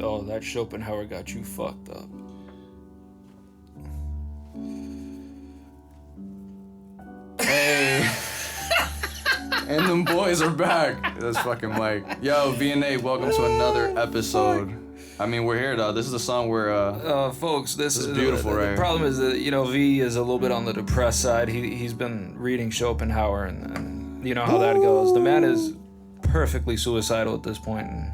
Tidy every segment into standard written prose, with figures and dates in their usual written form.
Oh, that Schopenhauer got you fucked up. Hey. And them boys are back. That's fucking Mike. Yo, V N APE, welcome to another episode. I mean, we're here, though. This is a song where, folks, this is beautiful, right? The problem is that, V is a little bit on the depressed side. He's been reading Schopenhauer, and you know how that goes. The man is perfectly suicidal at this point, and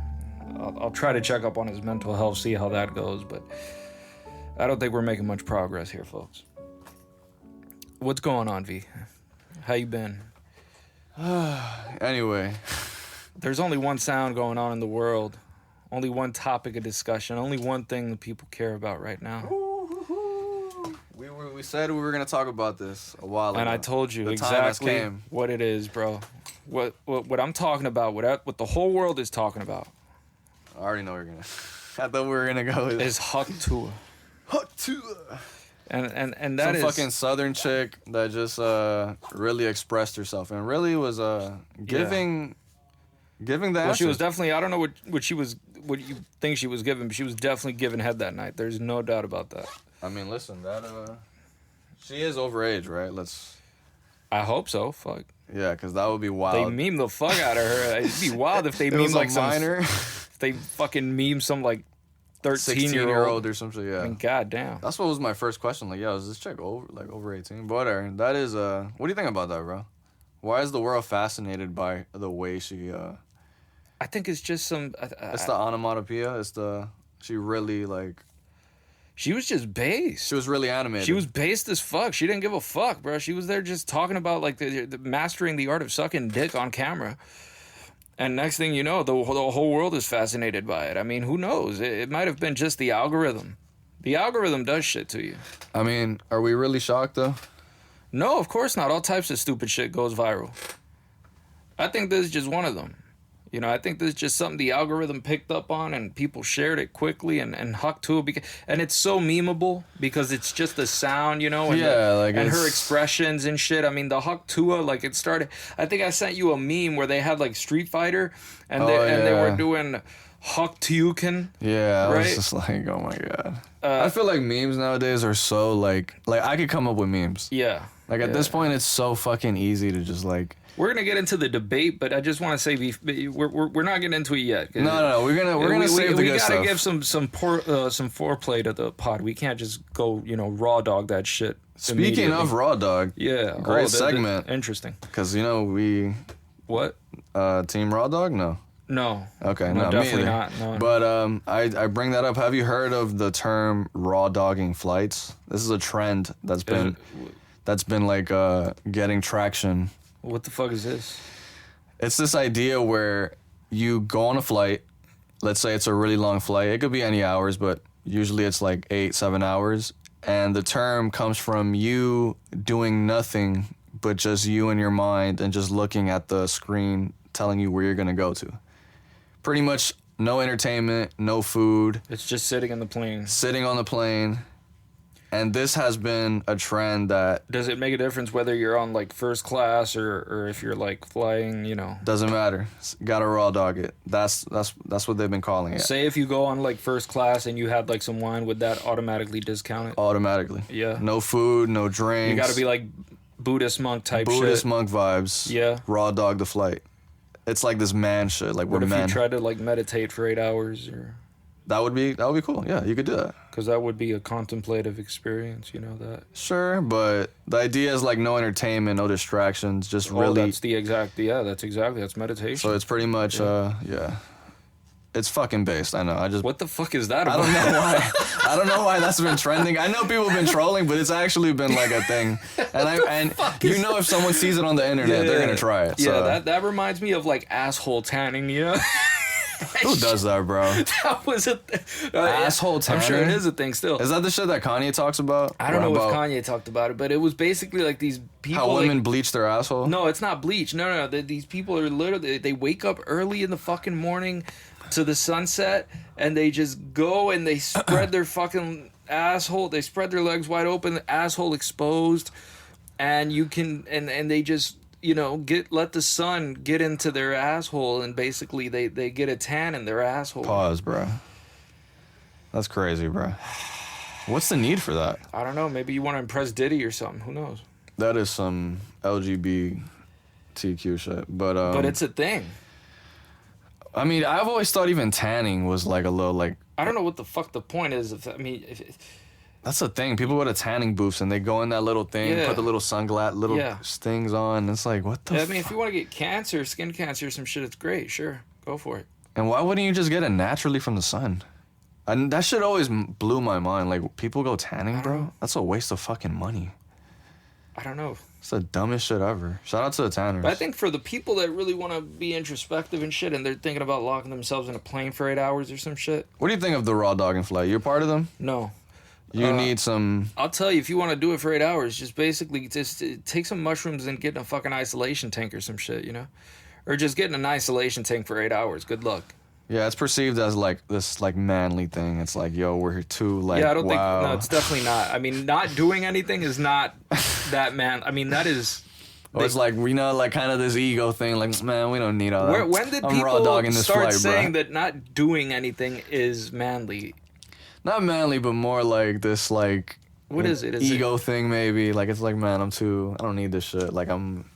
I'll try to check up on his mental health, see how that goes, but I don't think we're making much progress here, folks. What's going on, V? How you been? Anyway. There's only one sound going on in the world. Only one topic of discussion. Only one thing that people care about right now. We said we were going to talk about this a while ago. And I told you the exactly what it is, bro. What I'm talking about, what the whole world is talking about. I already know we're going to. I thought we were going to go with is Haktua. Haktua. And that Some is fucking southern chick that just really expressed herself and really was giving the well, she answers. was definitely, I don't know what you think she was giving, but she was definitely giving head that night. There's no doubt about that. I mean, listen, she is overage, right? I hope so. Fuck. Yeah, because that would be wild. They meme the fuck out of her. It'd be wild if they meme like some minor. If they fucking meme some like 13-year-old or something. Yeah. I mean, goddamn. That's what was my first question. Like, yo, is this chick over 18? But whatever. That is what do you think about that, bro? Why is the world fascinated by the way she? I think it's just some. It's the onomatopoeia. She really like. She was just based. She was really animated. She was based as fuck. She didn't give a fuck, bro. She was there just talking about like the mastering the art of sucking dick on camera. And next thing you know, the whole world is fascinated by it. I mean, who knows? It might have been just the algorithm. The algorithm does shit to you. I mean, are we really shocked though? No, of course not. All types of stupid shit goes viral. I think this is just one of them. I think this is just something the algorithm picked up on and people shared it quickly and hucked to it. And it's so memeable because it's just the sound, and, and her expressions and shit. I mean, the huck tua, like it started. I think I sent you a meme where they had like Street Fighter and they were doing huck tuken. Yeah, I right? was just like, oh my God. I feel like memes nowadays are so like I could come up with memes. Yeah. Like at this point, it's so fucking easy to just like. We're gonna get into the debate, but I just want to say we're not getting into it yet. No, we're gonna save the good stuff. We gotta give some foreplay to the pod. We can't just go raw dog that shit. Speaking of raw dog, yeah, great segment. Interesting. Because we what team raw dog? No. Okay, no, definitely me not. No. But I bring that up. Have you heard of the term raw dogging flights? This is a trend that's been like getting traction. What the fuck is this? It's this idea where you go on a flight. Let's say it's a really long flight. It could be any hours, but usually it's like 8-7 hours. And the term comes from you doing nothing but just you and your mind and just looking at the screen telling you where you're going to go to. Pretty much no entertainment, no food. It's just sitting in the plane. Sitting on the plane. And this has been a trend that... Does it make a difference whether you're on, like, first class or if you're, like, flying, Doesn't matter. Gotta raw dog it. That's what they've been calling it. Say if you go on, like, first class and you had, like, some wine, would that automatically discount it? Automatically. Yeah. No food, no drinks. You gotta be, like, Buddhist monk type shit. Buddhist monk vibes. Yeah. Raw dog the flight. It's like this man shit. Like, we're men. What if you tried to, like, meditate for 8 hours or... That would be cool. Yeah, you could do that. Because that would be a contemplative experience, that. Sure, but the idea is like no entertainment, no distractions, just really. That's meditation. So it's pretty much, it's fucking based. I know. What the fuck is that about? I don't know why. I don't know why that's been trending. I know people have been trolling, but it's actually been like a thing. And if someone sees it on the internet, they're gonna try it. So. Yeah, that reminds me of like asshole tanning, Who does that, bro? That was a asshole tanning? I'm sure it is a thing still. Is that the shit that Kanye talks about? I don't know if Kanye talked about it, but it was basically like these people... How women bleach their asshole? No, it's not bleach. No. These people are literally... They wake up early in the fucking morning to the sunset, and they just go and they spread their fucking asshole. They spread their legs wide open, the asshole exposed, and you can... And they just... let the sun get into their asshole, and basically they get a tan in their asshole. Pause, bro. That's crazy, bro. What's the need for that? I don't know. Maybe you want to impress Diddy or something. Who knows? That is some LGBTQ shit. But it's a thing. I mean, I've always thought even tanning was like a little like... I don't know what the fuck the point is. That's the thing. People go to tanning booths and they go in that little thing, put the little stings on. It's like, what the fuck? I mean, if you want to get cancer, skin cancer or some shit, it's great. Sure. Go for it. And why wouldn't you just get it naturally from the sun? And that shit always blew my mind. Like, people go tanning, bro? That's a waste of fucking money. I don't know. It's the dumbest shit ever. Shout out to the tanners. But I think for the people that really want to be introspective and shit, and they're thinking about locking themselves in a plane for 8 hours or some shit. What do you think of the raw dog and flight? You're part of them? No. You need some... I'll tell you, if you want to do it for 8 hours, just basically take some mushrooms and get in a fucking isolation tank or some shit, you know? Or just get in an isolation tank for 8 hours. Good luck. Yeah, it's perceived as like this like manly thing. It's like, yo, we're here too. Like, yeah, I don't wow. think. No, it's definitely not. I mean, not doing anything is not that man. I mean, that is. Or it's like, we know, like kind of this ego thing. Like, man, we don't need all that. When did I'm raw people dogging this start flight, saying bro. that not doing anything is manly? Not manly, but more like this like. What is it? Ego thing maybe. Like it's like, man, I don't need this shit. Like I'm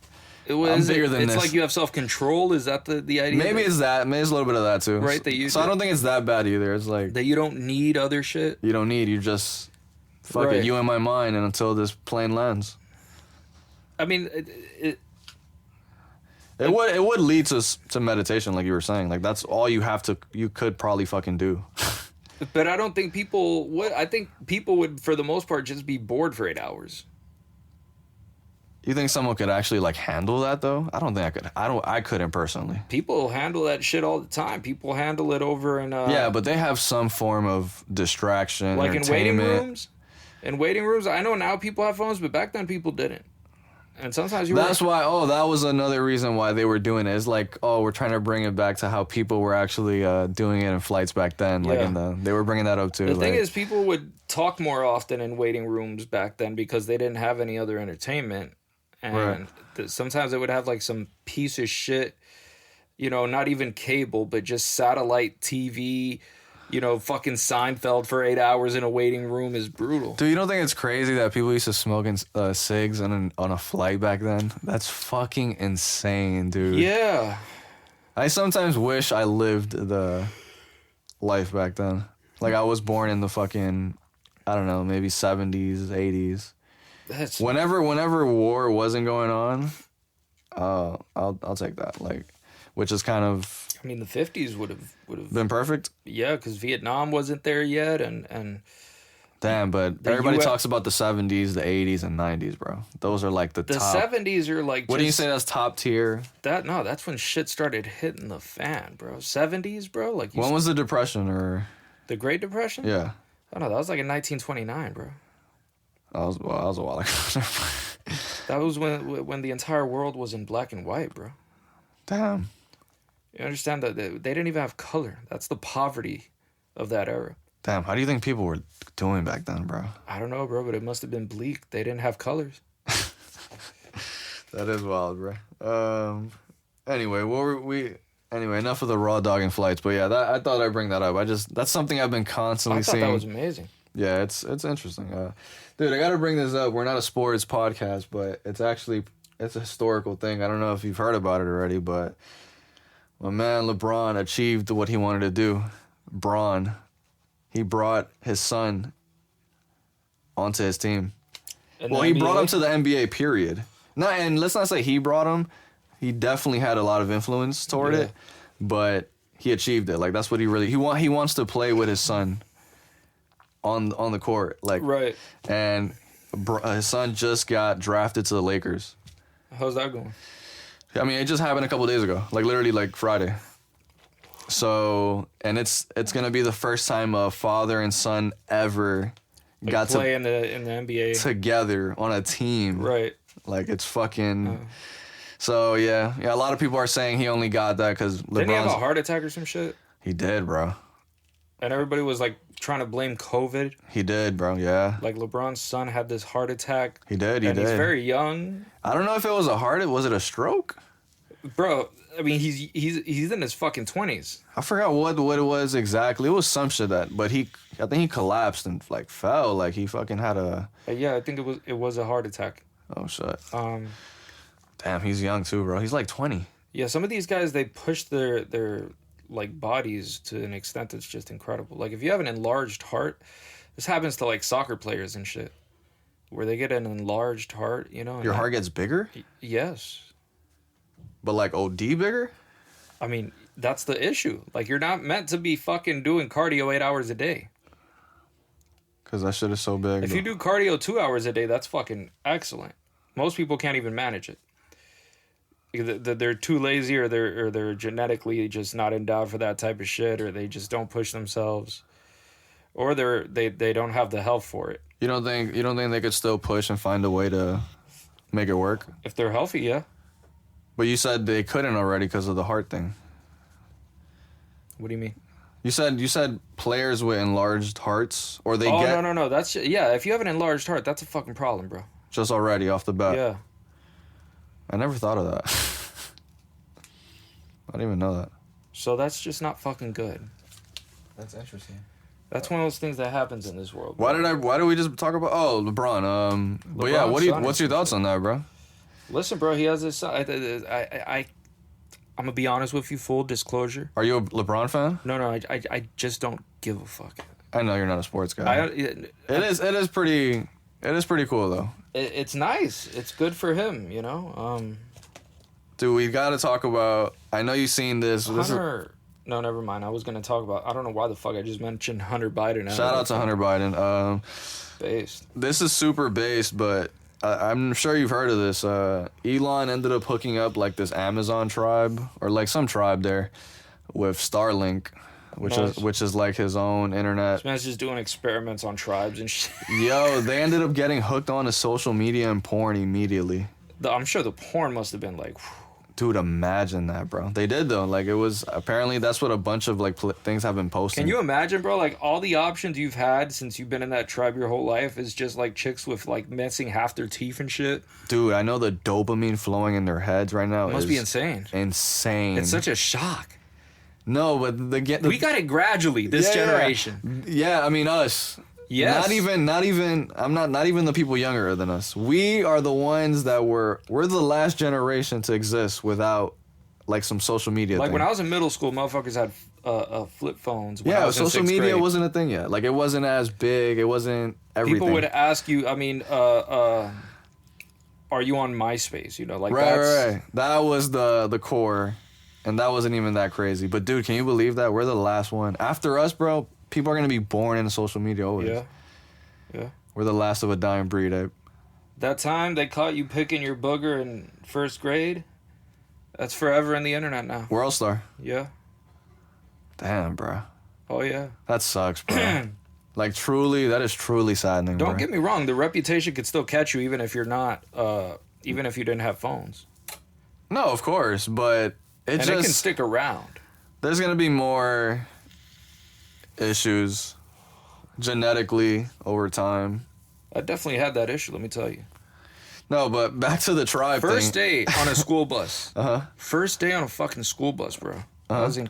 I'm bigger than this. It's like you have self-control. Is that the idea? Maybe it's that. Maybe it's a little bit of that too. Right. That you. So I don't think it's that bad either. It's like that you don't need other shit. You don't need. You just fuck Right. it. You in my mind, and until this plane lands. I mean, it would lead to meditation, like you were saying. Like that's all you could probably fucking do. But I don't think people would. I think people would, for the most part, just be bored for 8 hours. You think someone could actually like handle that though? I don't think I could. I couldn't personally. People handle that shit all the time. People handle it over in yeah, but they have some form of distraction, like in waiting entertainment. rooms. In waiting rooms, I know now people have phones, but back then people didn't. And sometimes That's why. Oh, that was another reason why they were doing it. It's like, oh, we're trying to bring it back to how people were actually doing it in flights back then. Like they were bringing that up too. The thing is, people would talk more often in waiting rooms back then because they didn't have any other entertainment. And sometimes they would have like some piece of shit, you know, not even cable, but just satellite TV, you know, fucking Seinfeld for 8 hours in a waiting room is brutal. Dude, you don't think it's crazy that people used to smoke cigs on a flight back then? That's fucking insane, dude. Yeah. I sometimes wish I lived the life back then. Like I was born in the fucking, I don't know, maybe 70s, 80s. Whenever war wasn't going on, I'll take that. Like, which is kind of. I mean, the 50s would have been perfect. Yeah, because Vietnam wasn't there yet, and. Damn, but everybody talks about the 70s, the 80s, and 90s, bro. Those are like the top. The 70s are like. What do you say that's top tier? That's when shit started hitting the fan, bro. 70s, bro. Like. When was the Depression or? The Great Depression? Yeah. I don't know. That was like in 1929, bro. That was a while ago. That was when the entire world was in black and white, bro. Damn. You understand that they didn't even have color. That's the poverty of that era. Damn, how do you think people were doing back then, bro? I don't know, bro, but it must have been bleak. They didn't have colors. That is wild, bro. Anyway, Anyway, enough of the raw dogging flights. But yeah, I thought I'd bring that up. That's something I've been constantly seeing. I thought that was amazing. Yeah, it's interesting. Dude, I got to bring this up. We're not a sports podcast, but it's a historical thing. I don't know if you've heard about it already, but my man LeBron achieved what he wanted to do. He brought his son onto his team. He brought him to the NBA, period. And let's not say he brought him. He definitely had a lot of influence toward it, but he achieved it. Like, that's what he wants to play with his son on the court. Like, right. And his son just got drafted to the Lakers. How's that going? I mean, it just happened a couple days ago, like literally like Friday. So, and it's gonna be the first time a father and son ever got to play in the NBA together on a team. Right. Like, it's fucking. So yeah, a lot of people are saying he only got that because LeBron's. Didn't he have a heart attack or some shit? He did, bro. And everybody was like trying to blame COVID. He did, bro. Yeah. Like, LeBron's son had this heart attack. He did. He's very young. I don't know if it was was it a stroke? bro. I mean, he's in his fucking 20s. I forgot what it was exactly. It was some shit but I think he collapsed and like fell. Like he fucking had a. Yeah, I think it was a heart attack. Oh shit. Damn, he's young too, bro. He's like 20. Yeah, some of these guys, they push their like bodies to an extent that's just incredible. Like if you have an enlarged heart, this happens to like soccer players and shit, where they get an enlarged heart, you know. Your heart gets bigger? Yes. But like OD bigger? I mean, that's the issue. Like you're not meant to be fucking doing cardio 8 hours a day. Cause that shit is so big. If you do cardio 2 hours a day, that's fucking excellent. Most people can't even manage it. They're too lazy, or they're genetically just not endowed for that type of shit, or they just don't push themselves, or they don't have the health for it. You don't think they could still push and find a way to make it work? If they're healthy, yeah. But you said they couldn't already because of the heart thing. What do you mean? You said players with enlarged hearts, or they get. No. That's if you have an enlarged heart, that's a fucking problem, bro. Just already off the bat. Yeah. I never thought of that. I didn't even know that. So that's just not fucking good. That's interesting. That's one of those things that happens in this world. Why did we just talk about LeBron? But yeah, what's your thoughts on that, bro? Listen, bro, he has this. I'm gonna be honest with you. Full disclosure. Are you a LeBron fan? No. I just don't give a fuck. I know you're not a sports guy. It is pretty cool though. It's nice. It's good for him, you know. Dude, we got to talk about. I know you've seen this. Hunter. No, never mind. I was gonna talk about. I don't know why the fuck I just mentioned Hunter Biden. Shout out to Hunter Biden. Based. This is super based, but I'm sure you've heard of this. Elon ended up hooking up like this Amazon tribe, or like some tribe there, with Starlink, which is like his own internet. This man's just doing experiments on tribes and shit. Yo, they ended up getting hooked on to social media and porn immediately. I'm sure the porn must have been like. Whew. Dude, imagine that, bro. They did though. Like it was apparently that's what a bunch of like things have been posting. Can you imagine, bro? Like all the options you've had since you've been in that tribe your whole life is just like chicks with like missing half their teeth and shit. Dude, I know the dopamine flowing in their heads right now. It must be insane. Insane. It's such a shock. No, but we got it gradually. This generation. Yeah, I mean us. Yes. Not even the people younger than us. We are the ones that we're the last generation to exist without like some social media like thing. When I was in middle school, motherfuckers had flip phones. Yeah, social media wasn't a thing yet. Like it wasn't as big. It wasn't everything. People would ask you, I mean, are you on MySpace? You know, like right. That was the core, and that wasn't even that crazy. But dude, can you believe that we're the last one? After us, bro, people are gonna be born into social media always. Yeah. We're the last of a dying breed. That time they caught you picking your booger in first grade, that's forever in the internet now. World star. Yeah. Damn, bro. Oh yeah. That sucks, bro. Like truly, that is truly saddening. Don't get me wrong. The reputation could still catch you even if you're not, even if you didn't have phones. No, of course, but it can stick around. There's gonna be more issues genetically over time. I definitely had that issue, let me tell you. No, but back to the tribe First thing. day on a school bus. Uh-huh. First day on a fucking school bus, bro. I was in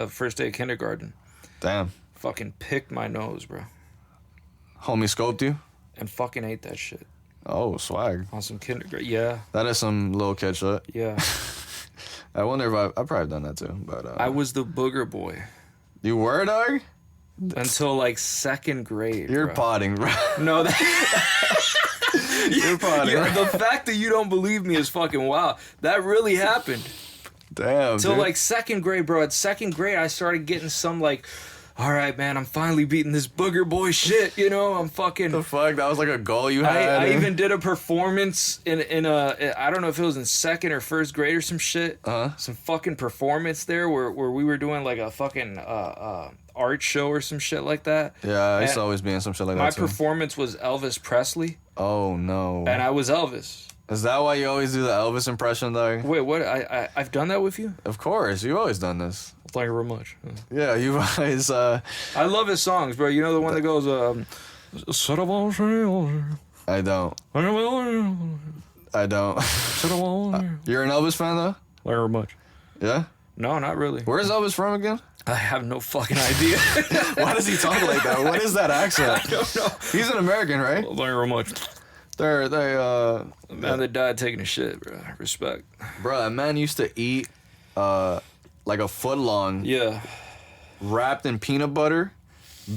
first day of kindergarten. Damn. Fucking picked my nose, bro. Homie scoped you? And fucking ate that shit. Oh, swag. On some kindergarten, yeah. That is some little kid shit. Yeah. I wonder if I've probably done that too, but... I was the Booger Boy. You were, dog? Until like second grade. You're potting, bro. No, You're potting. Yeah, the fact that you don't believe me is fucking wild. That really happened. Damn. Until dude. like second grade, bro. At second grade, I started getting some like, all right, man, I'm finally beating this Booger Boy shit. You know, I'm fucking. The fuck? That was like a goal you had. I even did a performance in a. I don't know if it was in second or first grade or some shit. Some fucking performance there where we were doing like a fucking art show or some shit like that. Yeah, I used to always be in some shit like that too. My performance was Elvis Presley. Oh no. And I was Elvis. Is that why you always do the Elvis impression, though? Wait, what? I've done that with you? Of course, you've always done this. Thank you very much. Yeah, you've always. I love his songs, bro. You know the one that goes, I don't. I don't. You're an Elvis fan, though? Very much. Yeah? No, not really. Where's Elvis from again? I have no fucking idea. Why does he talk like that? What is that accent? I don't know. He's an American, right? Very much. Man, they died taking a shit, bro. Respect. Bro, that man used to eat like a foot long, Yeah. wrapped in peanut butter,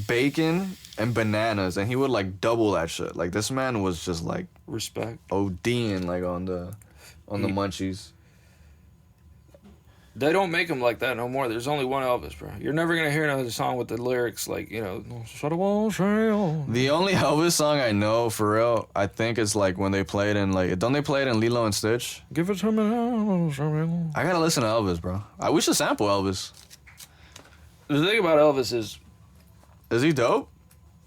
bacon, and bananas, and he would like double that shit. Like this man was just like Respect. ODing like on the munchies. They don't make them like that no more. There's only one Elvis, bro. You're never gonna hear another song with the lyrics like, you know, The only Elvis song I know for real, I think it's like when they play it in like, don't they play it in Lilo and Stitch? give it to me now. I gotta listen to Elvis, bro. We should sample Elvis. The thing about Elvis is Is he dope?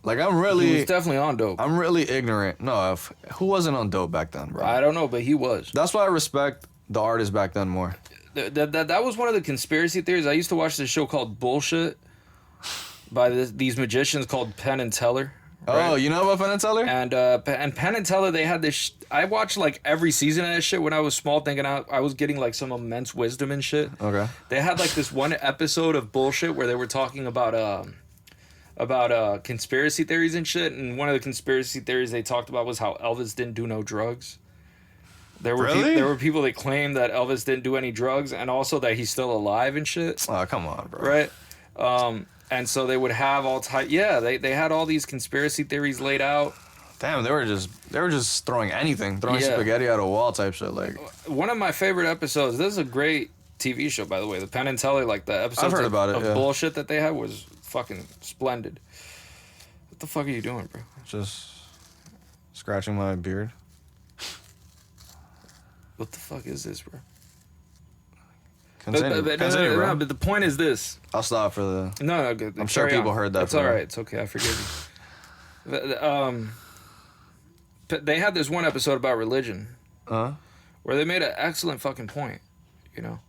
Like he was definitely on dope. I'm really ignorant. No, who wasn't on dope back then, bro? I don't know, but he was. That's why I respect the artists back then more. That was one of the conspiracy theories. I used to watch this show called Bullshit by these magicians called Penn and Teller. Right? Oh, you know about Penn and Teller? And Penn and Teller, they had this. I watched like every season of that shit when I was small, thinking I was getting like some immense wisdom and shit. Okay. They had like this one episode of Bullshit where they were talking about conspiracy theories and shit. And one of the conspiracy theories they talked about was how Elvis didn't do no drugs. There were there were people that claimed that Elvis didn't do any drugs, and also that he's still alive and shit. Oh, come on, bro. Right. And so they would have all type. Yeah, they had all these conspiracy theories laid out. Damn, they were just throwing anything, throwing Yeah. spaghetti at a wall type shit. Like, One of my favorite episodes. This is a great TV show, by the way. The Penn and Teller, like the episodes I've heard about it, of yeah. Bullshit that they had was fucking splendid. What the fuck are you doing, bro? just scratching my beard. What the fuck is this, bro? Continue, continue, bro. But the point is this. I'll stop for the. No, good. I'm sure people heard that. That's all right. It's okay. I forgive you. They had this one episode about religion where they made an excellent fucking point. You know,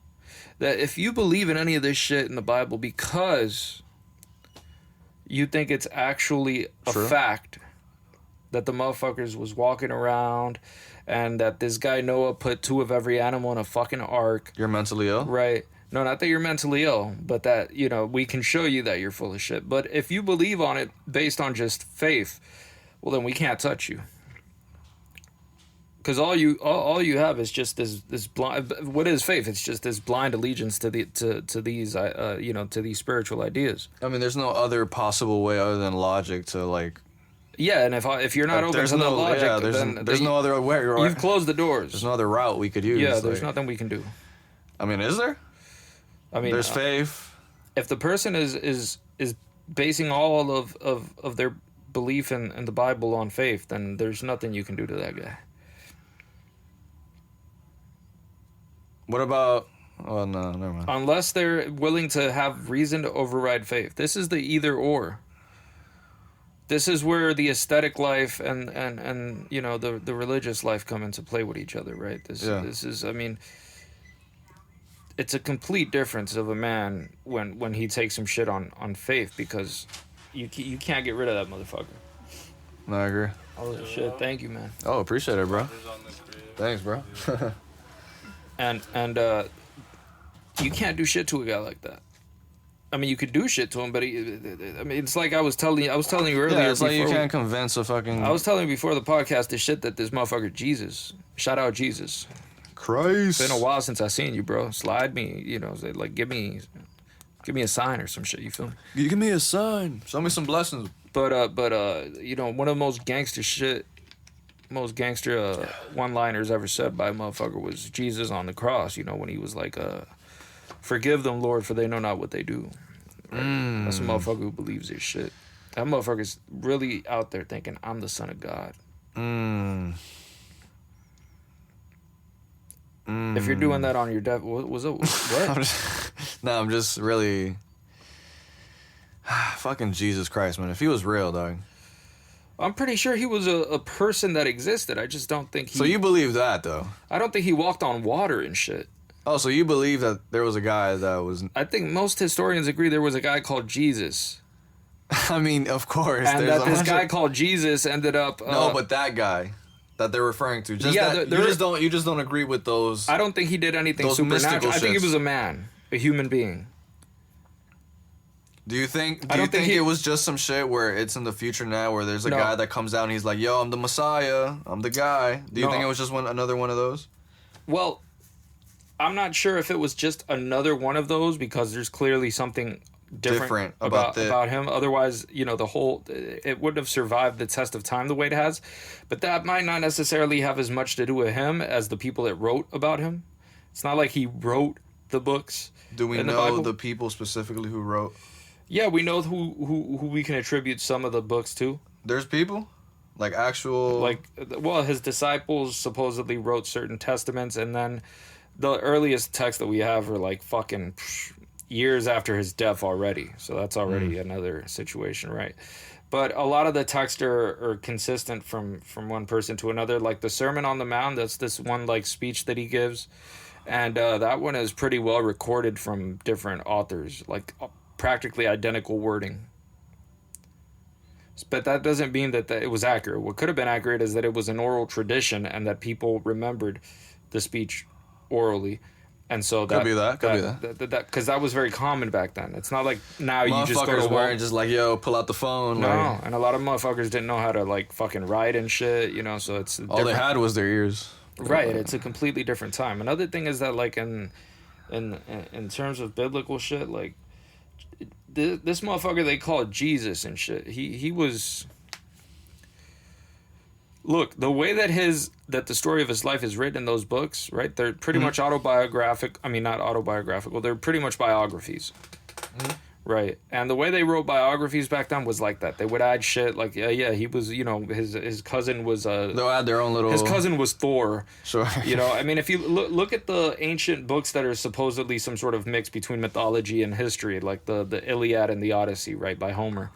that if you believe in any of this shit in the Bible because you think it's actually a fact that the motherfuckers was walking around and that this guy Noah put 2 of every animal in a fucking ark. You're mentally ill? Right. No, not that you're mentally ill, but that, you know, we can show you that you're full of shit. But if you believe on it based on just faith, well, then we can't touch you. Because all you have is just this blind. What is faith? It's just this blind allegiance to these to these spiritual ideas. I mean, there's no other possible way other than logic to like. Yeah, and if you're not open to the logic, there's no other way. You've closed the doors. There's no other route we could use. Yeah, there's nothing we can do. I mean, is there? I mean, there's faith. If the person is basing all of their belief in the Bible on faith, then there's nothing you can do to that guy. What about? Oh no, never mind. Unless they're willing to have reason to override faith. This is the either or. This is where the aesthetic life and you know the religious life come into play with each other, right? This is, I mean, it's a complete difference of a man when he takes some shit on faith, because you can't get rid of that motherfucker. No, I agree. Oh shit! Thank you, man. Oh, appreciate it, bro. Thanks, bro. and you can't do shit to a guy like that. I mean, you could do shit to him, but it's like I was telling you earlier. Yeah, it's like you can't convince a fucking. I was telling you before the podcast the shit that this motherfucker Jesus. Shout out Jesus. Christ. It's been a while since I seen you, bro. Slide me, you know, like give me a sign or some shit. You feel me? You give me a sign. Show me some blessings. But you know, one of the most gangster one-liners ever said by a motherfucker was Jesus on the cross. You know, when he was like, "Forgive them, Lord, for they know not what they do." Right? That's a motherfucker who believes this shit. That motherfucker's really out there thinking, "I'm the son of God." If you're doing that on your death, what was it? What? I'm just really. Fucking Jesus Christ, man. If he was real, dog. I'm pretty sure he was a person that existed. I just don't think he... So you believe that, though? I don't think he walked on water and shit. Oh, so you believe that there was a guy that was... I think most historians agree there was a guy called Jesus. I mean, of course. And that this guy called Jesus ended up... no, but that guy. that they're referring to. Just Yeah, that you just don't agree with those. I don't think he did anything Those mystical supernatural. I think he shits. was a man, a human being. Do you think I don't think it was just some shit where it's in the future now where there's a No. guy that comes out and he's like, "Yo, I'm the Messiah. I'm the guy." Do you No. think it was just another one of those? Well, I'm not sure if it was just another one of those because there's clearly something different about him. Otherwise, it wouldn't have survived the test of time the way it has. But that might not necessarily have as much to do with him as the people that wrote about him. It's not like he wrote the books. Do we in the know Bible. the people specifically who wrote? Yeah, we know who we can attribute some of the books to. There's people, like actual, His disciples supposedly wrote certain testaments, and then the earliest texts that we have are like fucking years after his death already. So that's already another situation, right? But a lot of the texts are consistent from one person to another. Like the Sermon on the Mount, that's this one like speech that he gives, and that one is pretty well recorded from different authors, like practically identical wording. But that doesn't mean that it was accurate. What could have been accurate is that it was an oral tradition and that people remembered the speech orally. And so Could be that. Because that was very common back then. It's not like now you just go motherfuckers to weren't just like, "Yo, pull out the phone." No, Like, and a lot of motherfuckers didn't know how to like fucking write and shit, so it's all they had was their ears. Right, it's a completely different time. Another thing is that like in terms of biblical shit, like this motherfucker they call Jesus and shit. He was. Look, the way that the story of his life is written in those books, right? They're pretty much autobiographic. I mean, not autobiographical. They're pretty much biographies, right? And the way they wrote biographies back then was like that. They would add shit like, he was, his cousin was They'll add their own little. his cousin was Thor. Sure. I mean, if you look at the ancient books that are supposedly some sort of mix between mythology and history, like the Iliad and the Odyssey, right, by Homer.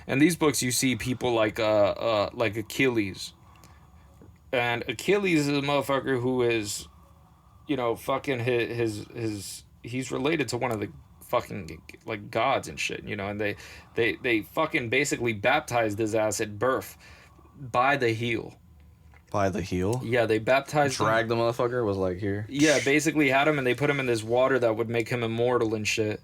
And these books, you see people like Achilles. And Achilles is a motherfucker who is, fucking he's related to one of the fucking like gods and shit, and they fucking basically baptized his ass at birth by the heel. By the heel? Yeah, they baptized Dragged the motherfucker, was like here. Yeah, basically had him and they put him in this water that would make him immortal and shit.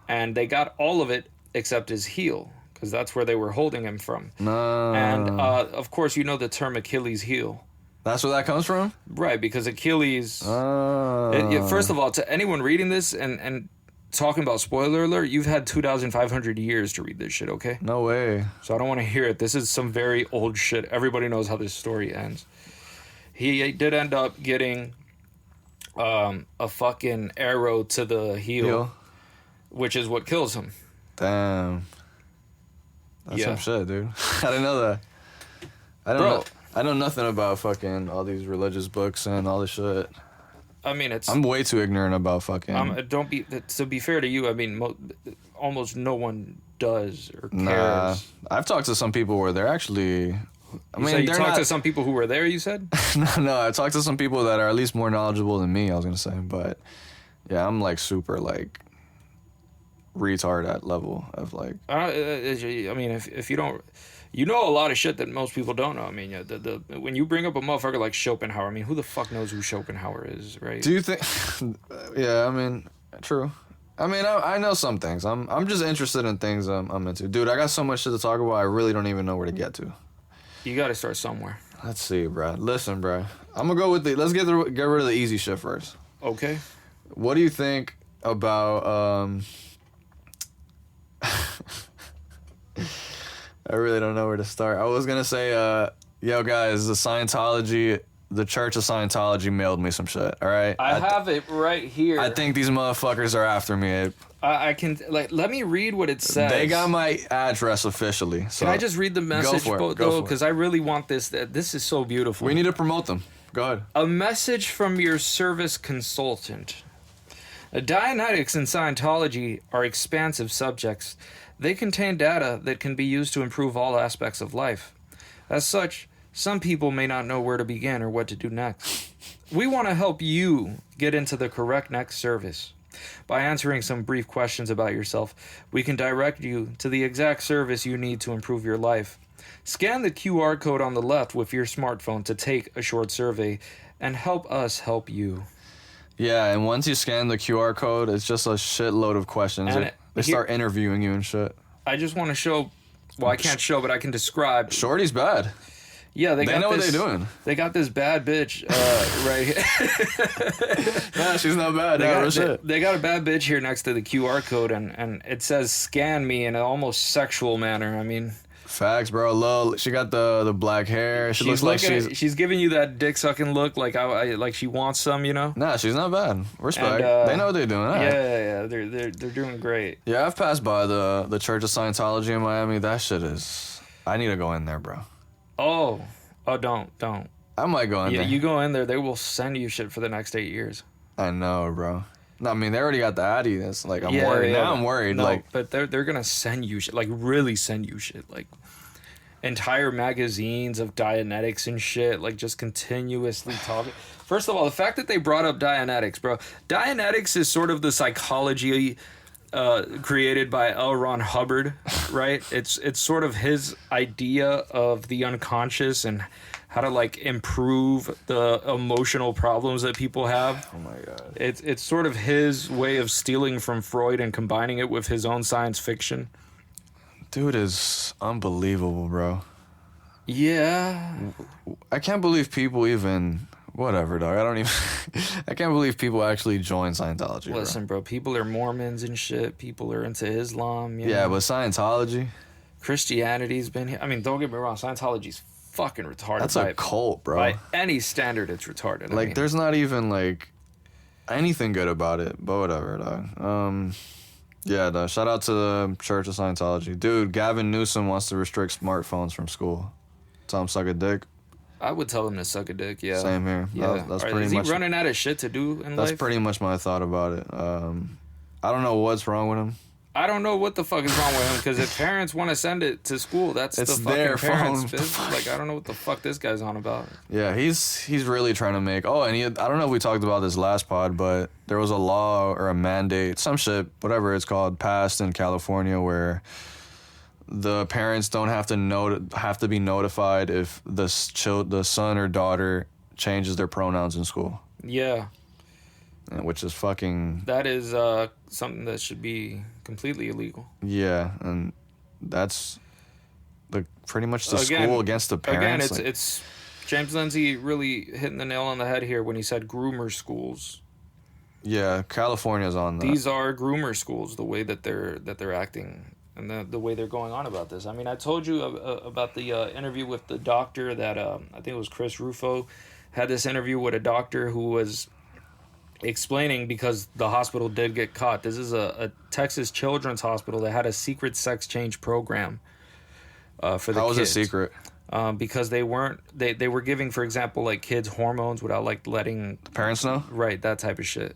And they got all of it except his heel, because that's where they were holding him from. No. And of course, the term Achilles heel. That's where that comes from? Right, because Achilles. Oh. First of all, to anyone reading this and talking about spoiler alert, you've had 2,500 years to read this shit, okay? No way. So I don't want to hear it. This is some very old shit. Everybody knows how this story ends. He did end up getting a fucking arrow to the heel, which is what kills him. Damn. That's some shit, dude. I didn't know that. I know nothing about fucking all these religious books and all this shit. I mean, I'm way too ignorant about fucking. To be fair to you, I mean, almost no one does or cares. Nah, I've talked to some people where they're actually. You talked to some people who were there. You said. No, I talked to some people that are at least more knowledgeable than me. I was gonna say, but yeah, I'm like super like retard at level of like. I mean, if you don't. You know a lot of shit that most people don't know. I mean, when you bring up a motherfucker like Schopenhauer, I mean, who the fuck knows who Schopenhauer is, right? Do you think? Yeah, I mean, true. I mean, I know some things. I'm just interested in things I'm into. Dude, I got so much shit to talk about. I really don't even know where to get to. You got to start somewhere. Let's see, bro. Listen, bro. I'm gonna go with let's get rid of the easy shit first. Okay. What do you think about I really don't know where to start. I was gonna say, yo guys, the Church of Scientology mailed me some shit, alright? I have it right here. I think these motherfuckers are after me, Abe. I can, let me read what it says. They got my address officially. So can I just read the message, though? Because I really want this. This is so beautiful. We need to promote them. Go ahead. A message from your service consultant. Dianetics and Scientology are expansive subjects. They contain data that can be used to improve all aspects of life. As such, some people may not know where to begin or what to do next. We want to help you get into the correct next service. By answering some brief questions about yourself, we can direct you to the exact service you need to improve your life. Scan the QR code on the left with your smartphone to take a short survey and help us help you. Yeah, and once you scan the QR code, it's just a shitload of questions. They start interviewing you and shit. I just want to show, well, I can't show, but I can describe. Shorty's bad. Yeah, they know what they're doing. They got this bad bitch right here. Nah, she's not bad. They got a bad bitch here next to the QR code, and it says "scan me" in an almost sexual manner. I mean, facts, bro. Lil, she got the black hair. She looks like she's giving you that dick sucking look, like like she wants some, you know. Nah, she's not bad. Respect. And, they know what they're doing. Right. Yeah, they're doing great. Yeah, I've passed by the Church of Scientology in Miami. That shit is. I need to go in there, bro. Oh, don't. I might go in there. You go in there, they will send you shit for the next 8 years. I know, bro. No, I mean, they already got the Addy. That's like, I'm worried. Yeah. Now I'm worried. No, like, but they're gonna send you shit, like really send you shit, like entire magazines of Dianetics and shit, like just continuously talking. First of all, the fact that they brought up Dianetics, bro. Dianetics is sort of the psychology created by L. Ron Hubbard, right? It's sort of his idea of the unconscious and how to like improve the emotional problems that people have. Oh my god. It's sort of his way of stealing from Freud and combining it with his own science fiction. Dude is unbelievable, bro. Yeah. I can't believe people even... Whatever, dog. I don't even... I can't believe people actually join Scientology, Listen, bro. People are Mormons and shit. People are into Islam. You yeah, know? But Scientology... Christianity's been here. I mean, don't get me wrong. Scientology's fucking retarded. That's a cult, bro. By any standard, it's retarded. Like, there's not even, like, anything good about it. But whatever, dog. Yeah, dog. Shout out to the Church of Scientology. Dude, Gavin Newsom wants to restrict smartphones from school. Tell him suck a dick. I would tell him to suck a dick, yeah. Same here. Yeah. That's pretty much... Is he running out of shit to do in life? That's pretty much my thought about it. I don't know what's wrong with him. I don't know what the fuck is wrong with him, because if parents want to send it to school, that's it's the fucking their parents' phone. business. Like, I don't know what the fuck this guy's on about. Yeah, he's really trying to make... Oh, and I don't know if we talked about this last pod, but there was a law or a mandate, some shit, whatever it's called, passed in California where the parents don't have to be notified if the son or daughter changes their pronouns in school. Yeah. Which is fucking... That is something that should be completely illegal. Yeah, and that's pretty much the school against the parents. Again, it's James Lindsay really hitting the nail on the head here when he said groomer schools. Yeah, California's on that. These are groomer schools, the way that they're acting and the way they're going on about this. I mean, I told you about the interview with the doctor that I think it was Chris Rufo had this interview with a doctor who was explaining, because the hospital did get caught. This is a Texas Children's Hospital that had a secret sex change program for the kids. How was it secret? Because they were giving, for example, like kids hormones without like letting the parents know. Right, that type of shit.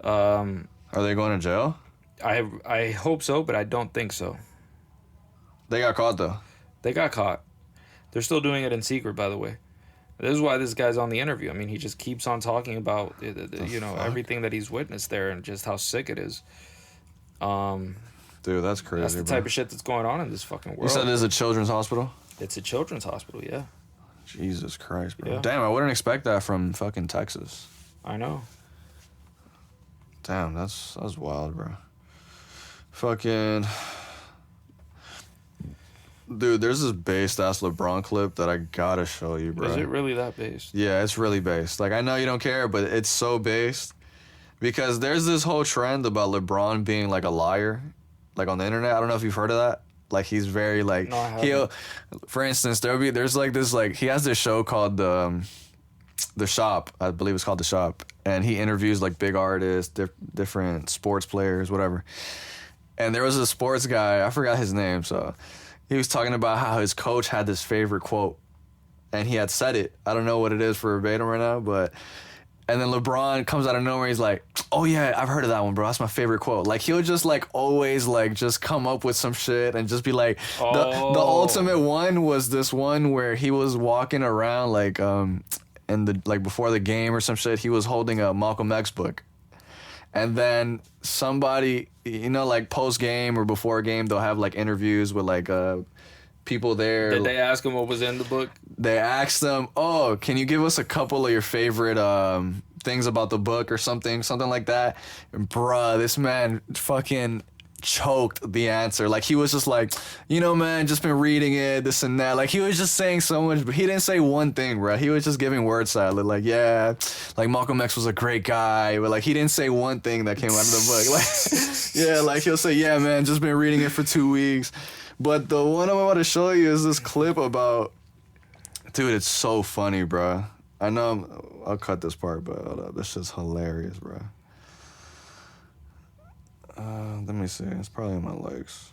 Are they going to jail? I hope so, but I don't think so. They got caught though. They got caught. They're still doing it in secret, by the way. This is why this guy's on the interview. I mean, he just keeps on talking about everything that he's witnessed there and just how sick it is. Dude, that's crazy. That's the type of shit that's going on in this fucking world. You said it's a children's hospital? It's a children's hospital, yeah. Jesus Christ, bro. Yeah. Damn, I wouldn't expect that from fucking Texas. I know. Damn, that's wild, bro. Fucking... Dude, there's this based-ass LeBron clip that I gotta show you, bro. Is it really that based? Yeah, it's really based. Like, I know you don't care, but it's so based. Because there's this whole trend about LeBron being, like, a liar. Like, on the internet. I don't know if you've heard of that. Like, he's very, like... No, I haven't. For instance, there's, like, this, like... He has this show called The Shop. I believe it's called The Shop. And he interviews, like, big artists, different sports players, whatever. And there was a sports guy. I forgot his name, so... He was talking about how his coach had this favorite quote, and he had said it. I don't know what it is for verbatim right now, but... And then LeBron comes out of nowhere, he's like, oh yeah, I've heard of that one, bro. That's my favorite quote. Like, he'll just, like, always, like, just come up with some shit and just be like... The ultimate one was this one where he was walking around, like, before the game or some shit, he was holding a Malcolm X book. And then somebody, like post-game or before a game, they'll have like interviews with like people there. Did they ask him what was in the book? They asked him, "Oh, can you give us a couple of your favorite things about the book or something like that?" And bruh, this man fucking choked the answer. Like, he was just like, man, just been reading it, this and that. Like, he was just saying so much, but he didn't say one thing, bro. He was just giving word salad. Like, yeah, like Malcolm X was a great guy, but like he didn't say one thing that came out of the book. Like, yeah, like he'll say, yeah, man, just been reading it for 2 weeks. But the one I'm about to show you is this clip about, dude, it's so funny, bro. I know I'll cut this part, but hold up, this is hilarious, bro. Let me see. It's probably in my legs.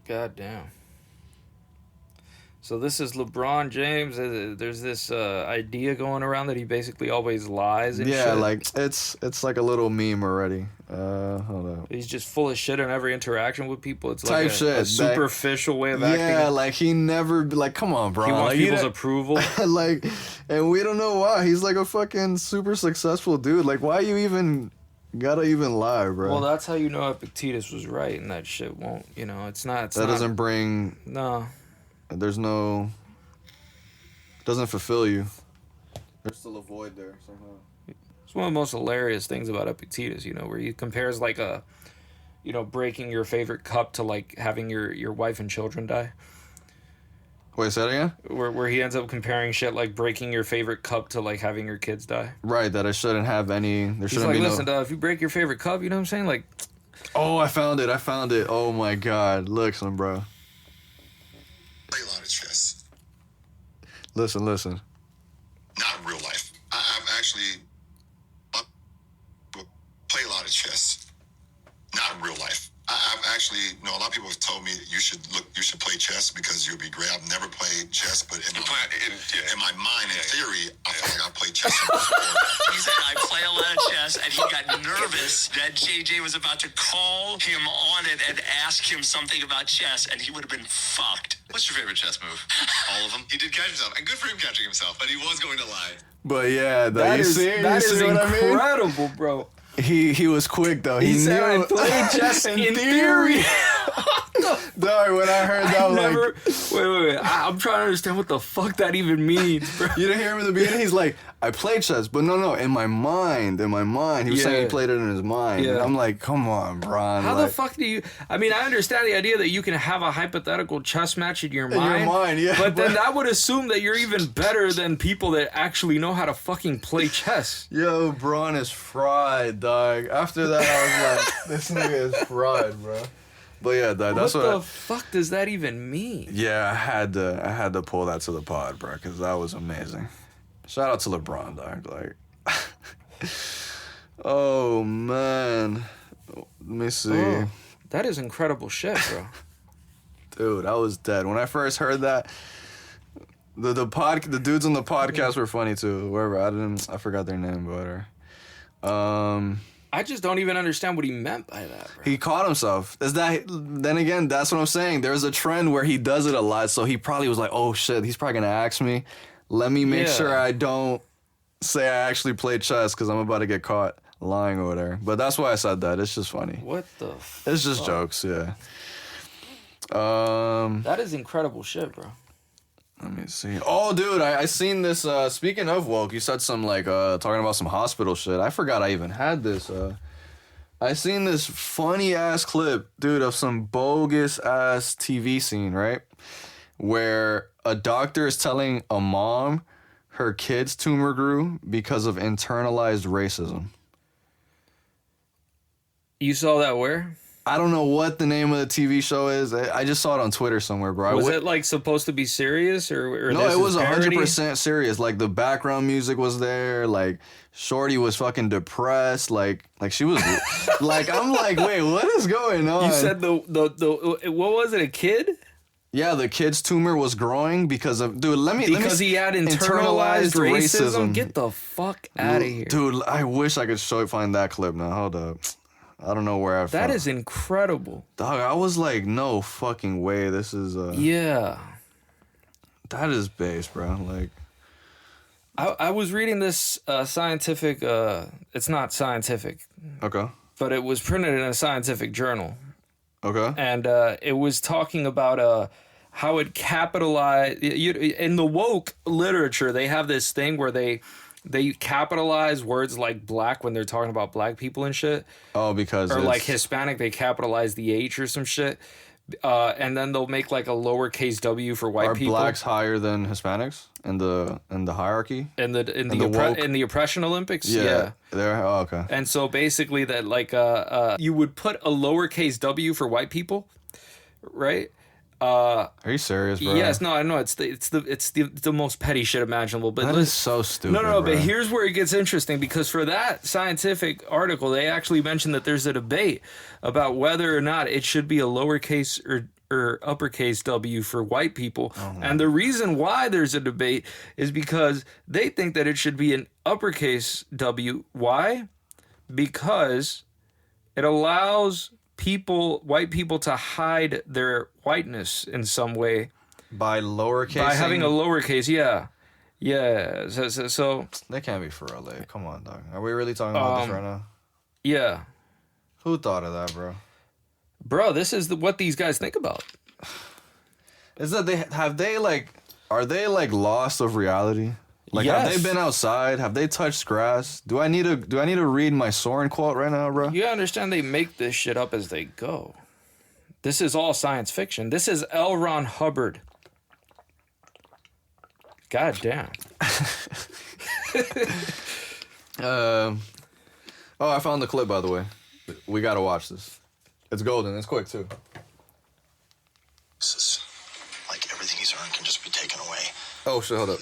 God damn. So this is LeBron James. There's this idea going around that he basically always lies and shit. Yeah, like it's like a little meme already. Hold up. He's just full of shit in every interaction with people. It's Type like a superficial way of acting. Yeah, like he never, like, come on, bro. He wants like, people's approval. Like, and we don't know why. He's like a fucking super successful dude. Like, why you even gotta even lie, bro? Well, that's how you know Epictetus was right, and that shit won't. It's not. That doesn't bring. No. There's no. Doesn't fulfill you. There's still a void there somehow. It's one of the most hilarious things about Epictetus, where he compares like breaking your favorite cup to like having your wife and children die. Wait, say that again? Where he ends up comparing shit like breaking your favorite cup to like having your kids die. Right, that I shouldn't have any. There shouldn't be no. Listen, if you break your favorite cup, you know what I'm saying? Like. Oh, I found it. Oh my God. Listen, bro. Play a lot of chess. Listen. Not in real life. I've actually play a lot of chess. Not in real life. I've actually, a lot of people have told me you should play chess because you'll be great. I've never played chess, but in my mind, in theory, I feel like I played chess. He said, I play a lot of chess, and he got nervous that JJ was about to call him on it and ask him something about chess, and he would have been fucked. What's your favorite chess move? All of them. He did catch himself, and good for him catching himself, but he was going to lie. But yeah, that is incredible, I mean? Bro. He was quick though. He said I played chess in theory. Dog, when I heard that, wait. I'm trying to understand what the fuck that even means, bro. You didn't hear him in the beginning? He's like, I played chess, but no, in my mind. He was saying he played it in his mind. Yeah. And I'm like, come on, Bron. How the fuck do you... I mean, I understand the idea that you can have a hypothetical chess match in your mind. In your mind, yeah. But then that would assume that you're even better than people that actually know how to fucking play chess. Yo, Bron is fried, dog. After that, I was like, this nigga is fried, bro. But yeah, dog, that's what the fuck does that even mean? Yeah, I had to pull that to the pod, bro, because that was amazing. Shout out to LeBron, dog. Like, oh man, let me see. Oh, that is incredible shit, bro. Dude, I was dead when I first heard that. The dudes on the podcast were funny too. Wherever I forgot their name, but I just don't even understand what he meant by that, bro. He caught himself. Then again, that's what I'm saying. There's a trend where he does it a lot, so he probably was like, oh shit, he's probably gonna ask me. Let me make sure I don't say I actually played chess because I'm about to get caught lying over there. But that's why I said that. It's just funny. What the It's just jokes, yeah. That is incredible shit, bro. Let me see. Oh, dude, I seen this. Speaking of woke, you said some talking about some hospital shit. I forgot I even had this. I seen this funny ass clip, dude, of some bogus ass TV scene, right? Where a doctor is telling a mom her kid's tumor grew because of internalized racism. You saw that where? I don't know what the name of the TV show is. I just saw it on Twitter somewhere, bro. Was it like supposed to be serious or no? It was 100% serious. Like the background music was there. Like Shorty was fucking depressed. Like she was. Like I'm like, wait, what is going on? You said the what was it? A kid? Yeah, the kid's tumor was growing because of because he had internalized racism. Get the fuck out of here, dude. I wish I could find that clip now. Hold up. I don't know where I found. That is incredible. Dog, I was like, no fucking way. This is yeah. That is base, bro. Like I was reading this scientific it's not scientific. Okay. But it was printed in a scientific journal. Okay. And it was talking about how it capitalize in the woke literature. They have this thing where they capitalize words like black when they're talking about black people and shit. Oh, because or like Hispanic, they capitalize the H or some shit. And then they'll make like a lowercase W for white people. Are blacks higher than Hispanics in the hierarchy? In the oppression Olympics? Yeah. They're okay. And so basically that like you would put a lowercase W for white people, right? Are you serious, bro? Yes, no, I know it's the most petty shit imaginable. But that is so stupid. No, bro. but here's where it gets interesting, because for that scientific article, they actually mentioned that there's a debate about whether or not it should be a lowercase or uppercase W for white people. Oh, and the reason why there's a debate is because they think that it should be an uppercase W. Why? Because it allows white people to hide their whiteness in some way by lowercase. By having a lowercase, yeah. So they can't be for real. Come on, dog. Are we really talking about this right now? Yeah. Who thought of that, bro? Bro, this is what these guys think about. Is that are they lost of reality? Like, yes. Have they been outside? Have they touched grass? Do I need to read my Soren quote right now, bro? You understand they make this shit up as they go. This is all science fiction. This is L. Ron Hubbard. God damn. I found the clip, by the way. We gotta watch this. It's golden. It's quick, too. Like everything he's earned can just be taken away. Oh, shit, hold up.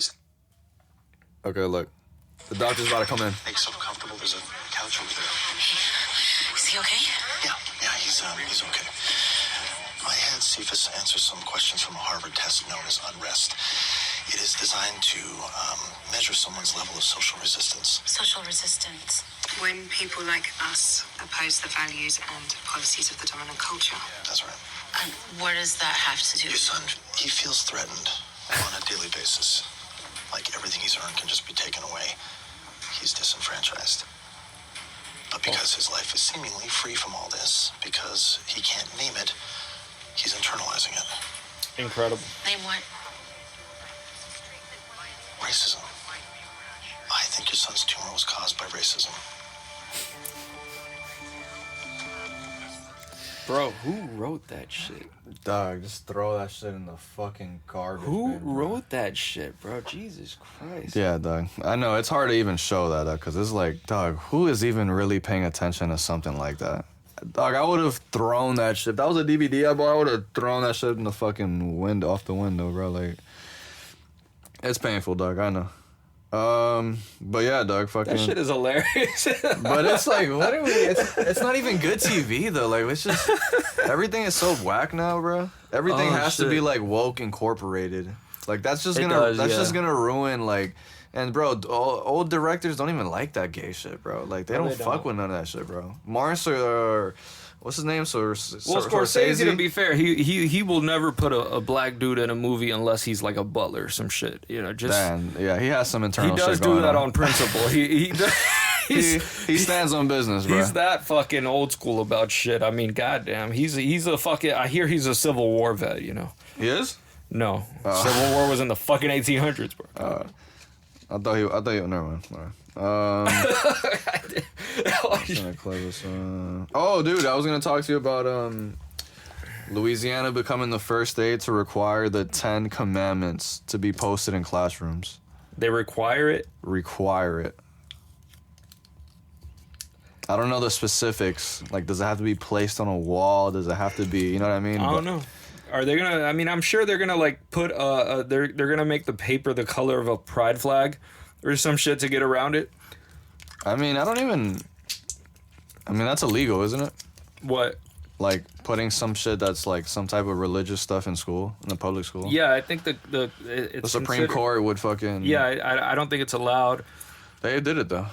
Okay, look. The doctor's about to come in. Make yourself comfortable. There's a couch over there. Is he okay? Yeah, he's okay. I had Cephas answer some questions from a Harvard test known as unrest. It is designed to measure someone's level of social resistance. Social resistance. When people like us oppose the values and policies of the dominant culture. That's right. And what does that have to do? Your son, he feels threatened on a daily basis. Like everything he's earned can just be taken away. He's disenfranchised. But because his life is seemingly free from all this, because he can't name it, he's internalizing it. Incredible. Name what? Racism. I think your son's tumor was caused by racism. Bro, who wrote that shit? Dog, just throw that shit in the fucking garbage. Who bin, bro. wrote that shit, bro? Jesus Christ. Yeah, dog. I know, it's hard to even show that, because it's like, dog, who is even really paying attention to something like that? Dog, I would have thrown that shit. If that was a DVD I bought, I would have thrown that shit in the fucking window, off the window, bro. Like, it's painful, dog, I know. But yeah, dog, fucking. That shit is hilarious. But it's like, what are we? It's not even good TV though. Like, it's just everything is so whack now, bro. Everything has to be like woke incorporated. Like that's just gonna ruin like. And bro, old directors don't even like that gay shit, bro. Like they don't fuck with none of that shit, bro. Mars or what's his name? Scorsese, to be fair, he will never put a black dude in a movie unless he's like a butler or some shit. You know, just yeah, he has some internal. He does shit do going that on principle. He stands on business, bro. He's that fucking old school about shit. I mean, goddamn, he's a fucking. I hear he's a Civil War vet. You know. He is. No, Civil War was in the fucking 1800s, bro. I thought he. Never mind. All right. Oh, dude, I was gonna talk to you about Louisiana becoming the first state to require the 10 Commandments to be posted in classrooms. They require it? Require it. I don't know the specifics. Like, does it have to be placed on a wall? Does it have to be, you know what I mean? I don't know. Are they gonna? I mean, I'm sure they're gonna like put they're gonna make the paper the color of a pride flag, or some shit to get around it. I mean, that's illegal, isn't it? What? Like putting some shit that's like some type of religious stuff in school, in the public school. Yeah, I think the Supreme Court would fucking. Yeah, I don't think it's allowed. They did it though.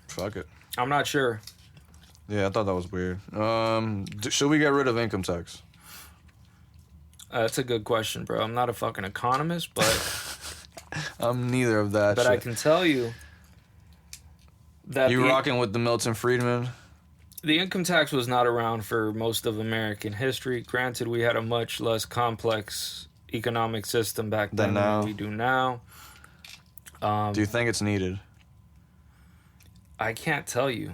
Fuck it. I'm not sure. Yeah, I thought that was weird. Should we get rid of income tax? That's a good question, bro. I'm not a fucking economist, but I'm neither of that. But shit. I can tell you that you rocking with the Milton Friedman. The income tax was not around for most of American history. Granted, we had a much less complex economic system back then than we do now. Do you think it's needed? I can't tell you.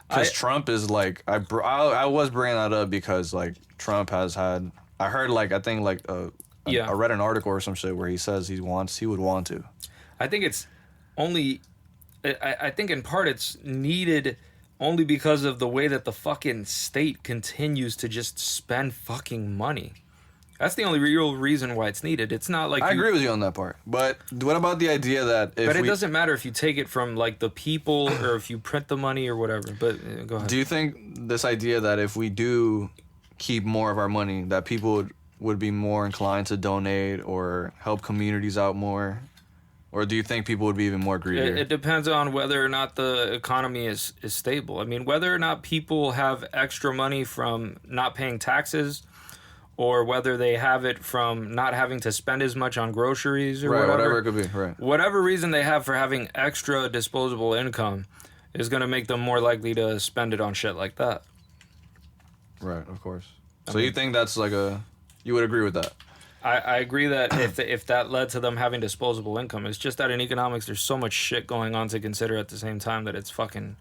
Because Trump is like, I was bringing that up because like Trump has had, I heard like, I think like I read an article or some shit where he says he would want to. I think it's only, I think in part it's needed only because of the way that the fucking state continues to just spend fucking money. That's the only real reason why it's needed. It's not like... I agree with you on that part. But what about the idea that if But it doesn't matter if you take it from, like, the people or if you print the money or whatever. But go ahead. Do you think this idea that if we do keep more of our money, that people would be more inclined to donate or help communities out more? Or do you think people would be even more greedy? It depends on whether or not the economy is stable. I mean, whether or not people have extra money from not paying taxes... or whether they have it from not having to spend as much on groceries or whatever it could be, right. Whatever reason they have for having extra disposable income is going to make them more likely to spend it on shit like that. Right, of course. So you think that's like you would agree with that? I agree that if that led to them having disposable income, it's just that in economics there's so much shit going on to consider at the same time that it's fucking...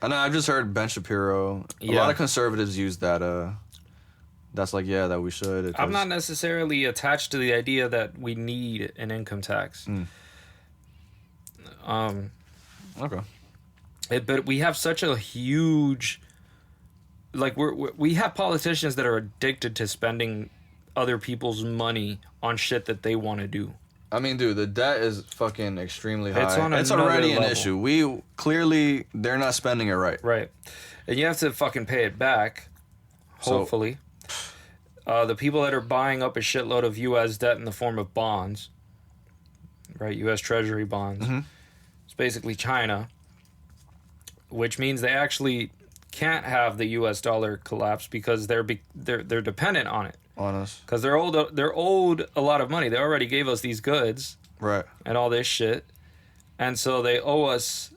I know, I've just heard Ben Shapiro, a lot of conservatives use that, that's like, yeah, that we should. I'm not necessarily attached to the idea that we need an income tax. Okay. But we have such a huge... Like, we have politicians that are addicted to spending other people's money on shit that they want to do. I mean, dude, the debt is fucking extremely high. It's already an level. issue. Clearly, they're not spending it right. Right. And you have to fucking pay it back, hopefully. The people that are buying up a shitload of U.S. debt in the form of bonds, right, U.S. Treasury bonds, it's basically China, which means they actually can't have the U.S. dollar collapse because they're dependent on it. On us. Because they're owed a lot of money. They already gave us these goods, right, and all this shit, and so they owe us.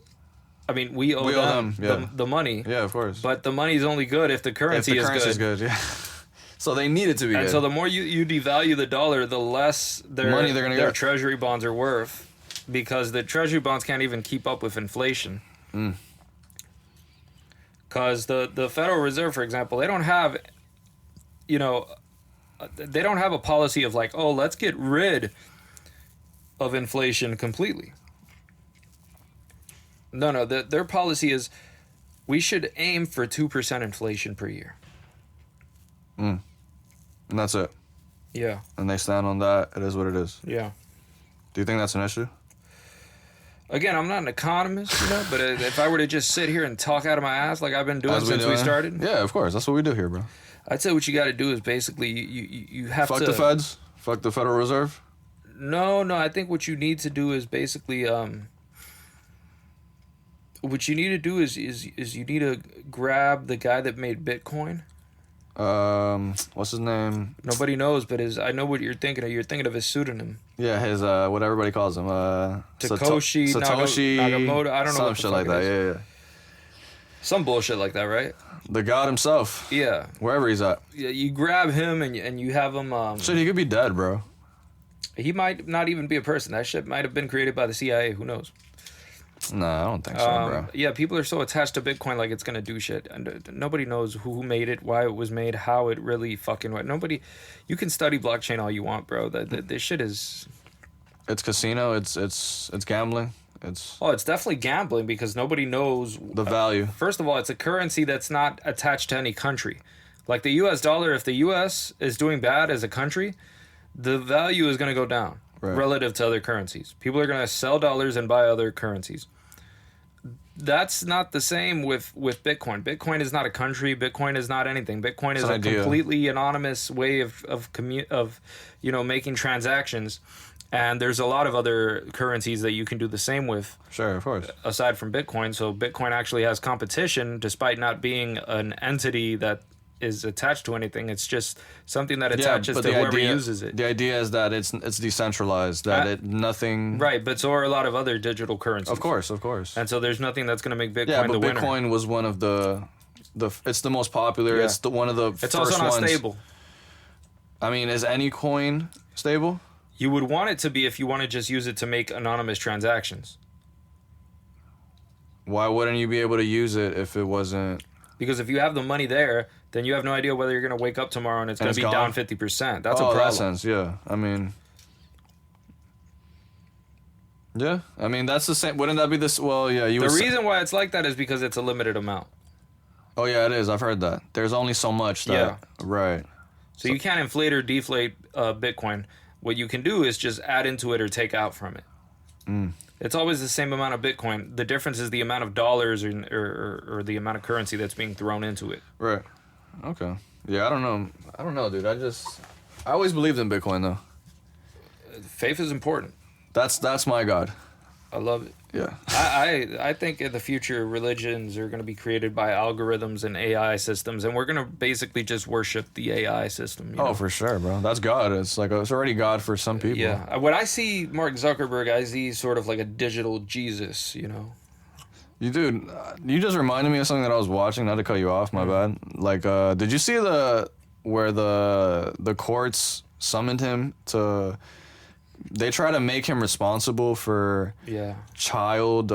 I mean, we owe them the money. Yeah, of course. But the money's only good if the currency is good. Yeah. So they need it to be good. And so the more you devalue the dollar, the less money they're gonna their get. treasury bonds are worth, because the treasury bonds can't even keep up with inflation. Because the Federal Reserve, for example, they don't have, they don't have a policy of like, oh, let's get rid of inflation completely. No, their policy is we should aim for 2% inflation per year. And that's it. Yeah. And they stand on that. It is what it is. Yeah. Do you think that's an issue? Again, I'm not an economist, but if I were to just sit here and talk out of my ass like I've been doing since we started. Yeah, of course. That's what we do here, bro. I'd say what you got to do is basically you have Fuck to... the feds? Fuck the Federal Reserve? No, I think what you need to do is basically... what you need to do is you need to grab the guy that made Bitcoin. What's his name? Nobody knows, but I know what you're thinking of. You're thinking of his pseudonym. Yeah, his what everybody calls him. Satoshi Nakamoto. I don't know. Some shit like that. Yeah. Some bullshit like that, right? The god himself. Yeah. Wherever he's at. Yeah, you grab him and you have him. Shit, he could be dead, bro. He might not even be a person. That shit might have been created by the CIA. Who knows? Nah, I don't think so, bro. Yeah, people are so attached to Bitcoin like it's gonna do shit, and nobody knows who made it, why it was made, how it really fucking went. Nobody, you can study blockchain all you want, bro. This shit is. It's casino. It's gambling. It's definitely gambling because nobody knows the value. First of all, it's a currency that's not attached to any country. Like the U.S. dollar, if the U.S. is doing bad as a country, the value is gonna go down. Right. Relative to other currencies. People are going to sell dollars and buy other currencies. That's not the same with Bitcoin. Bitcoin is not a country. Bitcoin is not anything. Bitcoin is a completely anonymous way of making transactions. And there's a lot of other currencies that you can do the same with. Sure, of course. Aside from Bitcoin. So Bitcoin actually has competition despite not being an entity that is attached to anything. It's just something that attaches to whoever uses it. The idea is that it's decentralized, that nothing... Right, but so are a lot of other digital currencies. Of course. And so there's nothing that's going to make Bitcoin the winner. Yeah, but Bitcoin was one of the it's the most popular. Yeah. It's one of the It's first also not ones. stable. I mean, is any coin stable? You would want it to be if you want to just use it to make anonymous transactions. Why wouldn't you be able to use it if it wasn't? Because if you have the money there, then you have no idea whether you're going to wake up tomorrow and it's going to be gone? down 50%. That's a Oh, problem. that sense, yeah. I mean, yeah. I mean, that's the same. Wouldn't that be this? Well, yeah. You The would say- reason why it's like that is because it's a limited amount. Oh yeah, it is. I've heard that. There's only so much. That, Yeah. Right. So you can't inflate or deflate Bitcoin. What you can do is just add into it or take out from it. It's always the same amount of Bitcoin. The difference is the amount of dollars or the amount of currency that's being thrown into it. Right. Okay. Yeah. I don't know, dude. I always believed in Bitcoin though. Faith is important. That's my god. I love it. Yeah. I think in the future religions are going to be created by algorithms and AI systems, and we're going to basically just worship the AI system. You know? Oh, for sure, bro. That's God. It's like it's already God for some people. Yeah. When I see Mark Zuckerberg, I see sort of like a digital Jesus, you know? You dude, you just reminded me of something that I was watching. Not to cut you off, my bad. Like, did you see where the courts summoned him to? They try to make him responsible for Yeah. child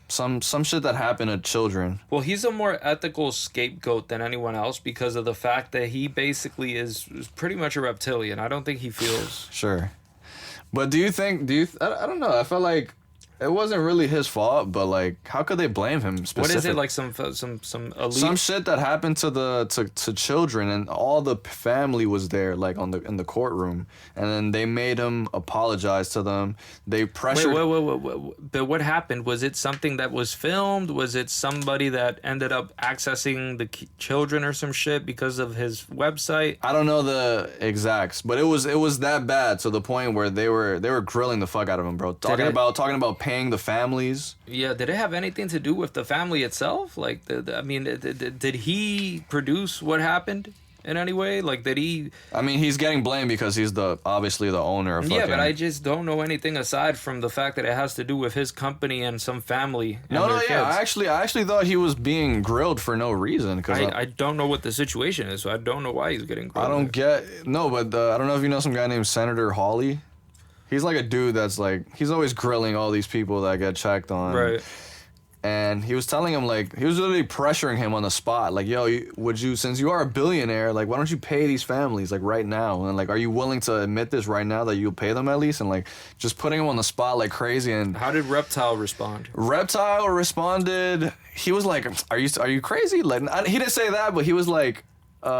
some shit that happened to children. Well, he's a more ethical scapegoat than anyone else because of the fact that he basically is pretty much a reptilian. I don't think he feels... Sure, but do you I don't know. I felt like it wasn't really his fault, but like, how could they blame him specifically? What is it, like some elite... Some shit that happened to children, and all the family was there, like in the courtroom, and then they made him apologize to them. They pressured. Wait. But what happened? Was it something that was filmed? Was it somebody that ended up accessing the children or some shit because of his website? I don't know the exacts, but it was that bad to the point where they were grilling the fuck out of him, bro. Talking about paying the families. Yeah, did it have anything to do with the family itself? Like, did he produce what happened in any way? Like, did he... I mean, he's getting blamed because he's obviously the owner of fucking... Yeah, but I just don't know anything aside from the fact that it has to do with his company and some family. And No, their yeah, kids. I actually thought he was being grilled for no reason. Cause I don't know what the situation is, so I don't know why he's getting grilled. I don't get... No, but I don't know if you know some guy named Senator Hawley. He's like a dude that's like... He's always grilling all these people that get checked on. Right. And he was telling him, like... He was literally pressuring him on the spot. Like, yo, since you are a billionaire, like, why don't you pay these families, like, right now? And, like, are you willing to admit this right now that you'll pay them at least? And, like, just putting him on the spot like crazy. And How did Reptile respond? Reptile responded... He was like, are you crazy? Like, he didn't say that, but he was like...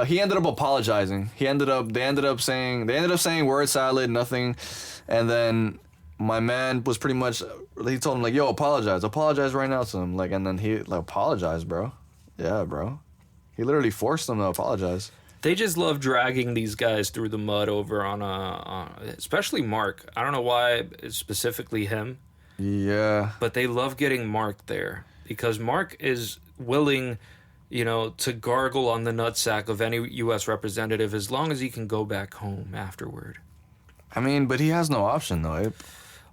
he ended up apologizing. They ended up saying word salad, nothing. And then my man was pretty much, he told him like, yo, apologize right now to him. Like, and then he like, apologized, bro. Yeah, bro. He literally forced them to apologize. They just love dragging these guys through the mud over on especially Mark. I don't know why it's specifically him, Yeah. but they love getting Mark there because Mark is willing, you know, to gargle on the nutsack of any U.S. representative as long as he can go back home afterward. I mean, but he has no option though.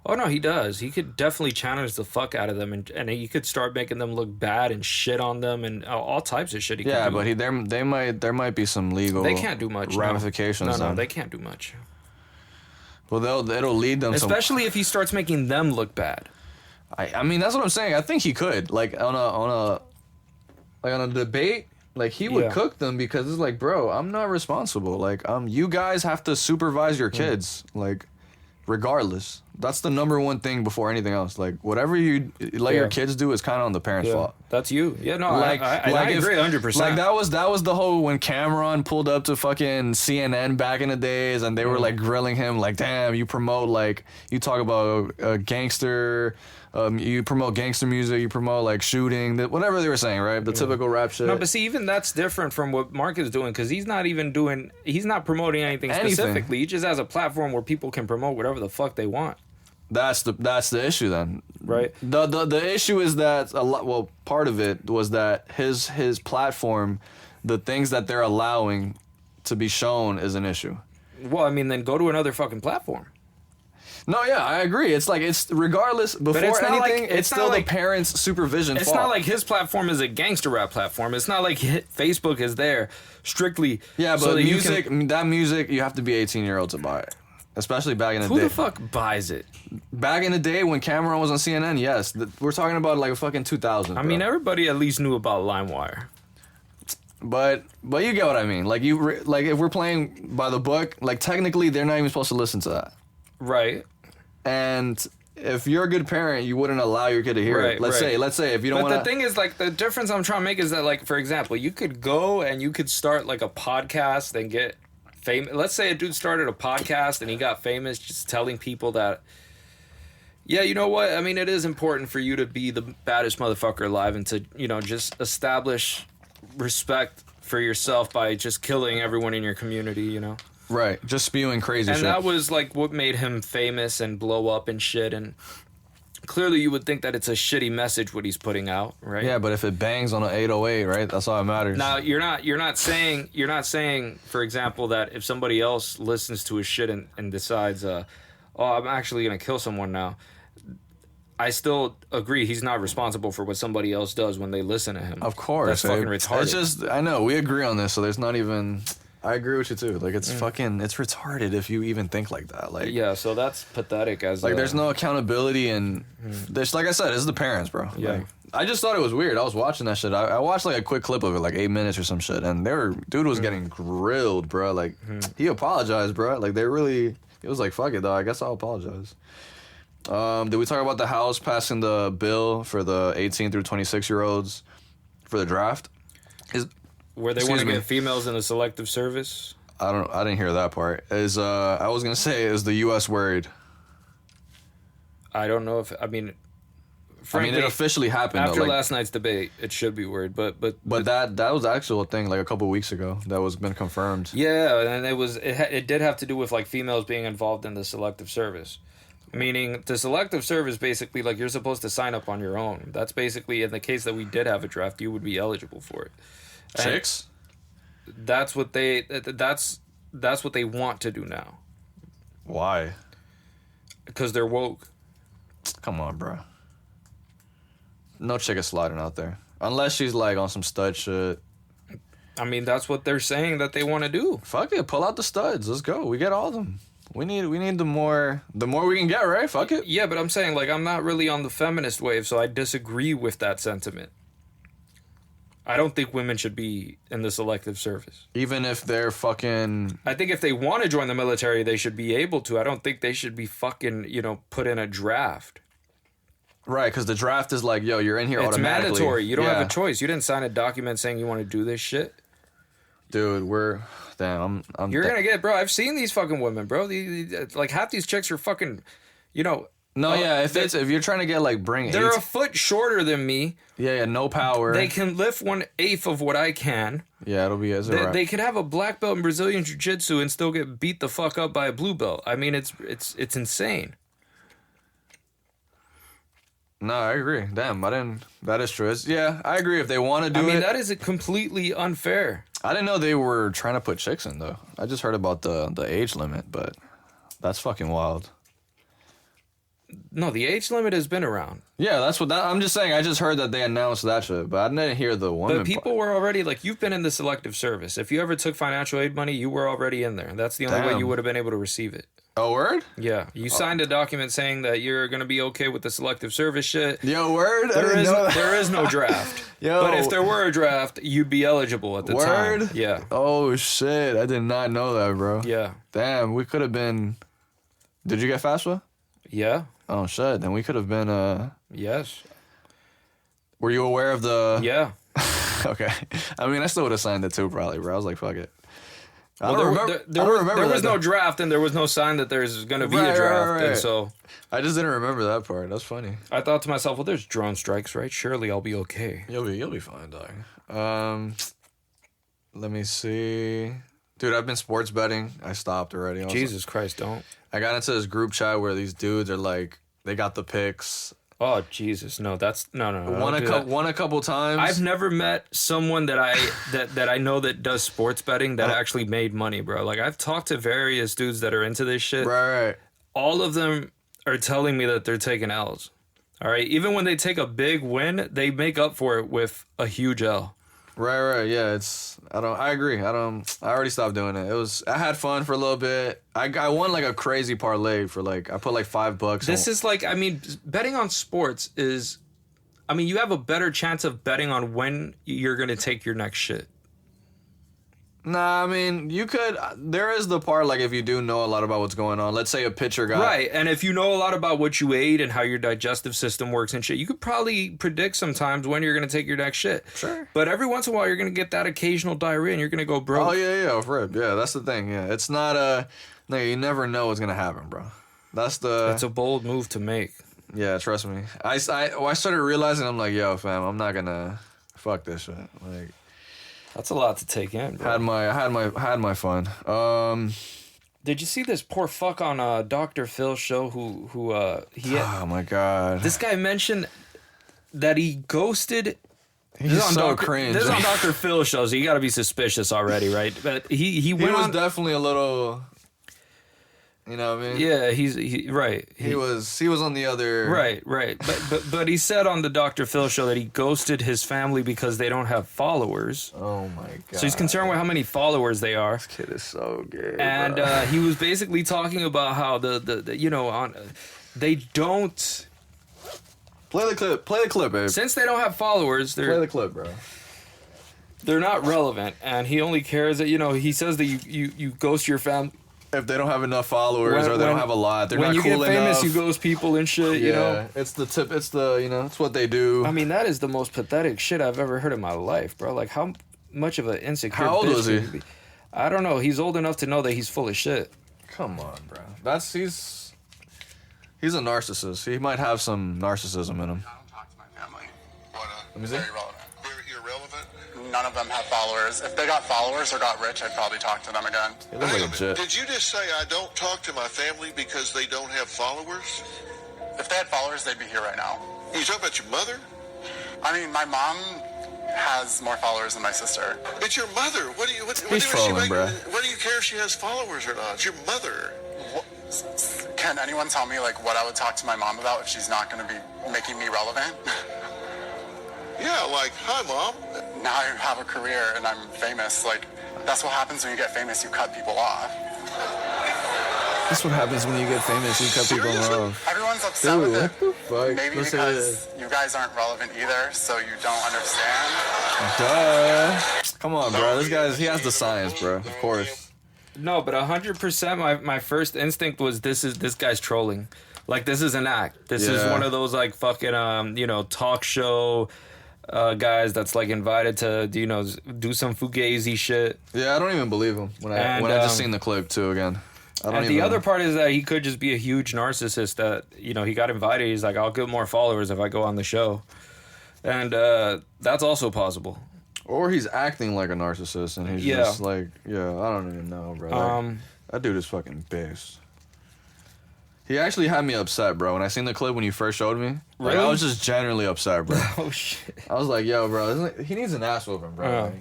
Oh, no, he does. He could definitely challenge the fuck out of them, and he could start making them look bad and shit on them and all types of shit he Yeah, can do. but there might be some legal They can't do much. ramifications. No, then. they can't do much. Well, it'll lead them Especially if he starts making them look bad. I mean, that's what I'm saying. I think he could, like, on a debate, like, he would Yeah. cook them because it's like, bro, I'm not responsible. Like, you guys have to supervise your kids, like, regardless. That's the number one thing before anything else. Like, whatever you let your kids do is kind of on the parents' fault. That's you. Yeah, no, Like, I agree 100%. Like, that was the whole when Cameron pulled up to fucking CNN back in the days, and they were like grilling him, like, damn, you promote, like, you talk about gangster. You promote gangster music, you promote like shooting, whatever they were saying, right? The typical rap shit. No, but see, even that's different from what Mark is doing because he's not promoting anything specifically. He just has a platform where people can promote whatever the fuck they want. That's the issue then, right? The issue is that part of it was that his platform, the things that they're allowing to be shown is an issue. Well, I mean, then go to another fucking platform. No, yeah, I agree. It's like, it's regardless, before it's not anything, like- it's it's not still like- the parents' supervision It's fault. not like his platform is a gangster rap platform. It's not like Facebook is there strictly. Yeah, but so that music, that music, you have to be 18-year-old to buy it. Especially back in the Who day. the fuck buys it? Back in the day when Cameron was on CNN, yes. We're talking about like a fucking 2000. I mean, everybody at least knew about LimeWire. But you get what I mean. Like like if we're playing by the book, like technically they're not even supposed to listen to that. Right. And if you're a good parent, you wouldn't allow your kid to hear it. Let's say if you don't want to. But the thing is, like, the difference I'm trying to make is that, like, for example, you could go and you could start like a podcast and get famous. Let's say a dude started a podcast and he got famous just telling people that, yeah, you know what? I mean, it is important for you to be the baddest motherfucker alive and to, you know, just establish respect for yourself by just killing everyone in your community, you know? Right, just spewing crazy And shit. that was like what made him famous and blow up and shit. And clearly you would think that it's a shitty message what he's putting out, right? Yeah, but if it bangs on an 808, right? That's all that matters. Now you're not saying, for example, that if somebody else listens to his shit and decides, oh, I'm actually gonna kill someone now. I still agree he's not responsible for what somebody else does when they listen to him. Of course. That's fucking retarded. It's just, I know, we agree on this, so there's not even... I agree with you too. Like it's fucking, it's retarded if you even think like that. Like yeah, so that's pathetic. As like there's no accountability and there's, like I said, it's the parents, bro. Yeah. Like, I just thought it was weird. I was watching that shit. I watched like a quick clip of it, like 8 minutes or some shit, and dude was getting grilled, bro. Like he apologized, bro. Like they really, it was like fuck it, though. I guess I'll apologize. Did we talk about the House passing the bill for the 18 through 26-year-olds for the draft? where they want Excuse to me. get females in the selective service. I didn't hear that part. I was gonna say, is the U.S. worried? I don't know if it frankly, officially happened after though, like, last night's debate. It should be worried, but that was the actual thing like a couple weeks ago that was been confirmed. yeah, and it did have to do with like females being involved in the selective service. Meaning the selective service basically like you're supposed to sign up on your own. That's basically in the case that we did have a draft, you would be eligible for it. And Chicks? that's what they want to do now Why? because they're woke. Come on, bro. No chick is sliding out there unless she's like on some stud shit. I mean, that's what they're saying that they want to do. Fuck it, pull out the studs. Let's go. We get all of them. We need the more we can get, right? Fuck it. Yeah, but I'm saying like I'm not really on the feminist wave, so I disagree with that sentiment. I don't think women should be in the selective service. Even if they're fucking... I think if they want to join the military, they should be able to. I don't think they should be fucking, put in a draft. Right, because the draft is like, yo, you're in here It's automatically. mandatory. You don't Yeah. have a choice. You didn't sign a document saying you want to do this shit. Dude, I'm You're gonna get, bro. I've seen these fucking women, bro. Like half these chicks are fucking, No, yeah, if you're trying to get like bring they're eight, a foot shorter than me. yeah, no power. They can lift 1/8 of what I can. Yeah, it'll be as a wrap. They could have a black belt in Brazilian jiu-jitsu and still get beat the fuck up by a blue belt. I mean, it's insane. No, I agree. Damn, that is true. Yeah, I agree. If they want to do it, That is completely unfair. I didn't know they were trying to put chicks in though. I just heard about the age limit, but that's fucking wild. No, the age limit has been around. Yeah, I'm just saying. I just heard that they announced that shit, but I didn't hear the woman. But people were already, like, you've been in the selective service. If you ever took financial aid money, you were already in there. That's the only way Damn. you would have been able to receive it. Oh, word? Yeah. You signed a document saying that you're going to be okay with the selective service shit. Yo, word? There is no draft. Yo. But if there were a draft, you'd be eligible at the Word? time. Yeah. Oh, shit. I did not know that, bro. Yeah. Damn, we could have been... Did you get FAFSA? Yeah. Oh, shit. Then we could have been... Yes. Were you aware of the... Yeah. Okay. I mean, I still would have signed it too, probably, bro. I was like, fuck it. I Well, don't remember. I don't remember there was that, no though. draft and there was no sign that there's going to be Right, a draft. right. And so I just didn't remember that part. That's funny. I thought to myself, well, there's drone strikes, right? Surely I'll be okay. You'll be fine, dog. Let me see. Dude, I've been sports betting. I stopped already. Jesus Christ, don't. I got into this group chat where these dudes are like, they got the picks. Oh, Jesus. No, that's... No. Won a couple times. I've never met someone that I know that does sports betting that actually made money, bro. Like, I've talked to various dudes that are into this shit. Right. all of them are telling me that they're taking L's. All right, even when they take a big win, they make up for it with a huge L. Right. Yeah, I agree. I already stopped doing it. I had fun for a little bit. I won like a crazy parlay for I put like $5. This is like, I mean, betting on sports is, I mean, you have a better chance of betting on when you're going to take your next shit. Nah, I mean, you could. There is the part like if you do know a lot about what's going on. Let's say a pitcher got Right, and if you know a lot about what you ate and how your digestive system works and shit, you could probably predict sometimes when you're going to take your next shit. Sure. But every once in a while, you're going to get that occasional diarrhea and you're going to go broke. Oh yeah, Fred. Yeah, that's the thing. Yeah, it's not no, you never know what's gonna happen, bro. It's a bold move to make. Yeah, trust me. I started realizing I'm like, yo, fam, I'm not gonna fuck this shit. Like. That's a lot to take in, bro. Had my fun. Did you see this poor fuck on Dr. Phil's show Oh my god. This guy mentioned that he ghosted. He's so cringe. This is on Dr. Phil's show, so you got to be suspicious already, right? But he was definitely a little. You know what I mean? Yeah, he right. He was on the other. Right. But he said on the Dr. Phil show that he ghosted his family because they don't have followers. Oh my god. So he's concerned with how many followers they are. This kid is so gay. And he was basically talking about how they don't. Play the clip, babe. Since they don't have followers, play the clip, bro. They're not relevant, and he only cares that he says that you ghost your family. If they don't have enough followers or they don't have a lot, they're not cool enough. When you get famous, you ghost people and shit, it's the tip. It's it's what they do. I mean, that is the most pathetic shit I've ever heard in my life, bro. Like, how much of an insecure How old bitch was he? can you be? I don't know. He's old enough to know that he's full of shit. Come on, bro. He's a narcissist. He might have some narcissism in him. I don't talk to my family. Let me see. Very relevant. Very irrelevant. None of them have followers. If they got followers or got rich, I'd probably talk to them again. He looks like a jet. Did you just say I don't talk to my family because they don't have followers? If they had followers, they'd be here right now. You talking about your mother? I mean, my mom has more followers than my sister. It's your mother. What do you care if she has followers or not? It's your mother. Can anyone tell me what I would talk to my mom about if she's not going to be making me relevant? Yeah, hi, Mom. Now I have a career and I'm famous. That's what happens when you get famous. You cut people off. That's what happens when you get famous. You cut people off. Everyone's upset with it. Fuck? Maybe because you guys aren't relevant either, so you don't understand. Duh. Come on, bro. He has the science, bro. Of course. No, but 100%. My first instinct was this guy's trolling. This is an act. This is one of those fucking talk show. Guys that's invited to do some fugazi shit. Yeah, I don't even believe him when I just seen the clip too again. The other part is that he could just be a huge narcissist that he got invited. He's like, I'll get more followers if I go on the show, and that's also possible. Or he's acting like a narcissist and he's just I don't even know, bro. That dude is fucking based. He actually had me upset, bro. When I seen the clip when you first showed me, really? I was just generally upset, bro. Oh shit! I was like, yo, bro, he needs an ass whooping, bro.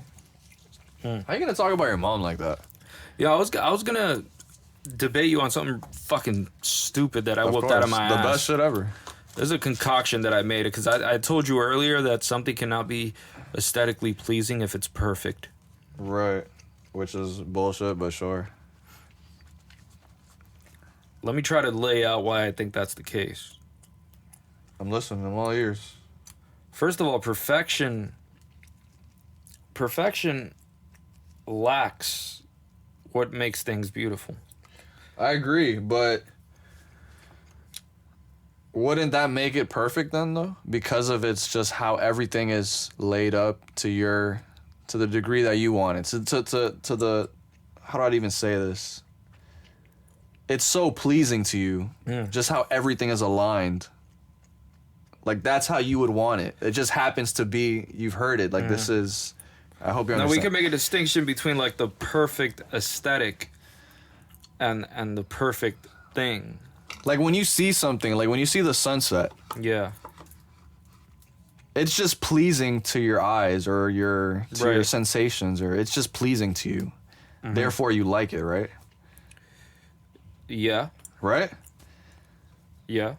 How you gonna talk about your mom like that? Yeah, I was gonna debate you on something fucking stupid that I whooped out of my ass. The best shit ever. There's a concoction that I made because I told you earlier that something cannot be aesthetically pleasing if it's perfect. Right, which is bullshit, but sure. Let me try to lay out why I think that's the case. I'm listening. I'm all ears. First of all, perfection lacks what makes things beautiful. I agree, but wouldn't that make it perfect then, though? Because of it's just how everything is laid up to the degree that you want it. To the, how do I even say this? It's so pleasing to you, just how everything is aligned. That's how you would want it. It just happens to be, you've heard it. This is, I hope you understand. Now, we can make a distinction between, the perfect aesthetic and the perfect thing. When you see something, when you see the sunset. Yeah. It's just pleasing to your eyes or your sensations, or it's just pleasing to you. Mm-hmm. Therefore, you like it, right? Yeah. Right? Yeah.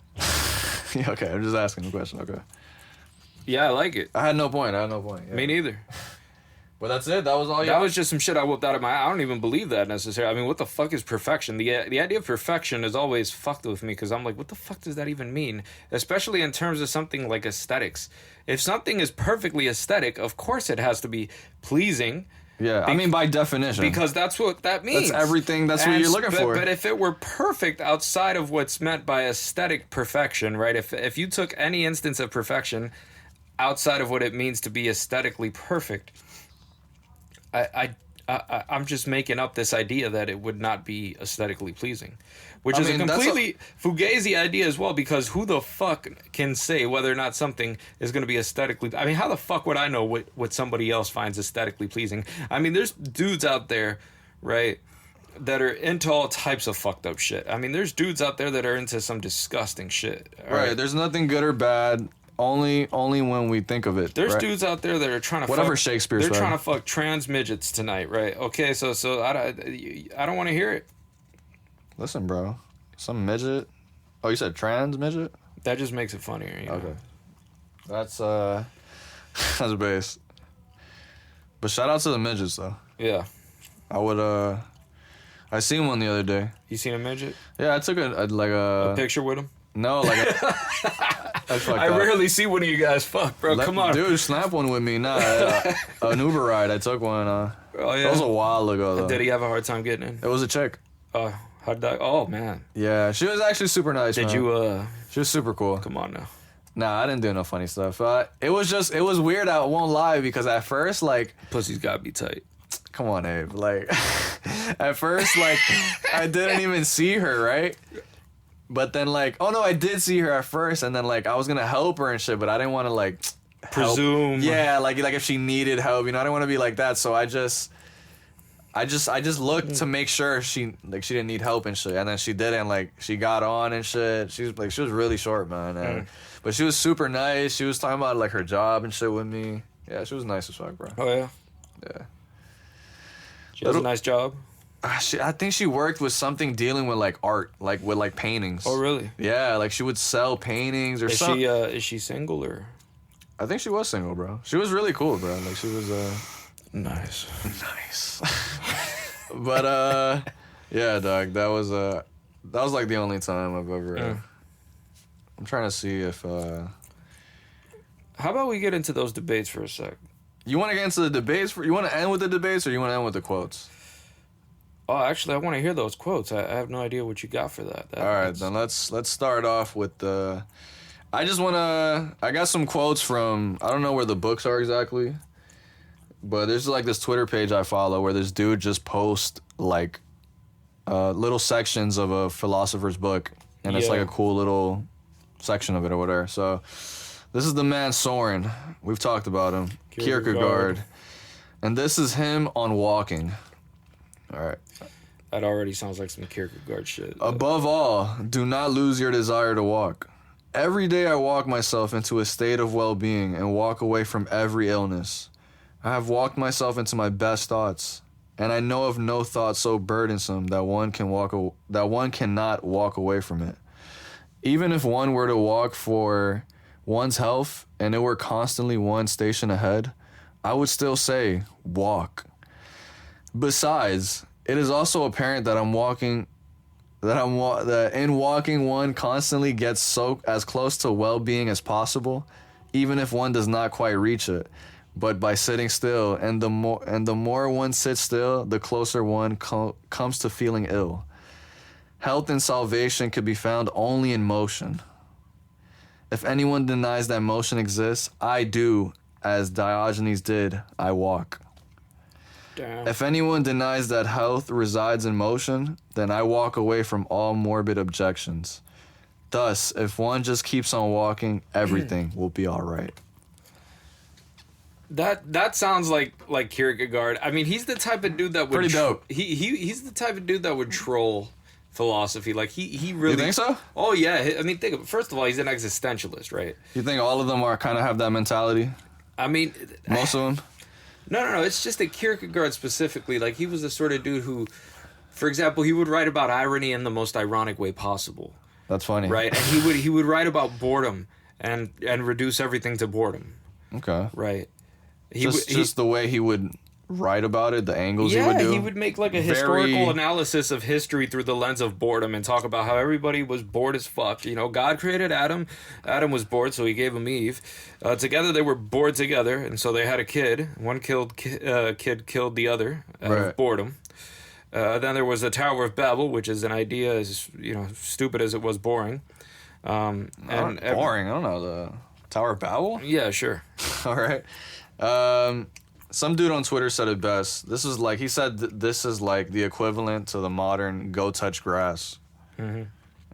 Yeah, okay, I'm just asking the question. Okay. Yeah, I like it. I had no point. Yeah. Me neither. But that's it. That was all you. That was just some shit I whipped out of my... I don't even believe that necessarily. I mean, what the fuck is perfection? The idea of perfection is always fucked with me because I'm like, what the fuck does that even mean? Especially in terms of something like aesthetics. If something is perfectly aesthetic, of course it has to be pleasing. Yeah, I mean by definition. Because that's what that means. That's everything. That's what you're looking for. But if it were perfect outside of what's meant by aesthetic perfection, right? If you took any instance of perfection outside of what it means to be aesthetically perfect, I'm just making up this idea that it would not be aesthetically pleasing, which is a completely fugazi idea as well. Because who the fuck can say whether or not something is going to be aesthetically? I mean, how the fuck would I know what somebody else finds aesthetically pleasing? I mean, there's dudes out there, right, that are into all types of fucked up shit. I mean, there's dudes out there that are into some disgusting shit. Right. There's nothing good or bad. Only when we think of it. There's right? dudes out there that are trying to whatever fuck, Shakespeare's they're saying. trying to fuck trans midgets tonight, right? Okay, so I don't want to hear it. Listen, bro, some midget. Oh, you said trans midget? That just makes it funnier. You know? Okay, that's that's base. But shout out to the midgets though. Yeah. I would I seen one the other day. You seen a midget? Yeah, I took a picture with him. No, like I rarely see one of you guys fuck, bro. Come on, dude, snap one with me. Nah, an Uber ride. I took one. Oh yeah, that was a while ago though. Did he have a hard time getting in? It was a chick. How did that? Oh man. Yeah, she was actually super nice. Did man. you? She was super cool. Come on now. Nah, I didn't do no funny stuff. It was weird. I won't lie because at first, like, pussy's gotta be tight. Come on, Abe. Like, at first, like, I didn't even see her, right? But then, like, oh no, I did see her at first, and then, like, I was gonna help her and shit, but I didn't want to, like, presume. Yeah, like if she needed help, you know, I didn't want to be like that. So I just looked to make sure she didn't need help and shit, and then she didn't. Like, she got on and shit. She was really short, man. But she was super nice. She was talking about like her job and shit with me. Yeah, she was nice as fuck, bro. Oh yeah. Yeah. She has a nice job. I think she worked with something dealing with like art, like with like paintings. Oh really? Yeah, like she would sell paintings or something. Is she single or? I think she was single, bro. She was really cool, bro. Like she was nice. But yeah, dog. That was like the only time I've ever. I'm trying to see if. How about we get into those debates for a sec? You want to get into the debates? You want to end with the debates, or you want to end with the quotes? Oh, actually, I want to hear those quotes. I have no idea what you got for that. All right, then let's start off with the. I got some quotes from. I don't know where the books are exactly, but there's like this Twitter page I follow where this dude just posts like little sections of a philosopher's book, and it's like a cool little section of it or whatever. So this is the man Soren. We've talked about him. Kierkegaard. And this is him on walking. All right. That already sounds like some Kierkegaard shit. Above all, do not lose your desire to walk. Every day I walk myself into a state of well-being and walk away from every illness. I have walked myself into my best thoughts, and I know of no thought so burdensome that one cannot walk away from it. Even if one were to walk for one's health and it were constantly one station ahead, I would still say, walk. Besides, it is also apparent that in walking one constantly gets so as close to well-being as possible, even if one does not quite reach it. But by sitting still, and the more one sits still, the closer one comes to feeling ill. Health and salvation could be found only in motion. If anyone denies that motion exists, I do, as Diogenes did, I walk. Damn. If anyone denies that health resides in motion, then I walk away from all morbid objections. Thus, if one just keeps on walking, everything will be all right. That sounds like Kierkegaard. I mean, he's the type of dude that would pretty dope. He's the type of dude that would troll philosophy. Like he really. You think so? Oh yeah. I mean, think of it. First of all, he's an existentialist, right? You think all of them are kind of have that mentality? I mean, most of them. No. It's just that Kierkegaard specifically, like he was the sort of dude who, for example, he would write about irony in the most ironic way possible. That's funny. Right, and he would write about boredom and reduce everything to boredom. Okay. Right. Just the way he would write about it, the angles he would do. Yeah, he would make like a historical analysis of history through the lens of boredom and talk about how everybody was bored as fuck. You know, God created Adam. Adam was bored, so he gave him Eve. Together, they were bored together, and so they had a kid. One kid killed the other out of boredom. Then there was the Tower of Babel, which is an idea as, you know, stupid as it was boring. Boring? I don't know. The Tower of Babel? Yeah, sure. All right. Some dude on Twitter said it best. This is like, he said this is like the equivalent to the modern go touch grass. Mm-hmm.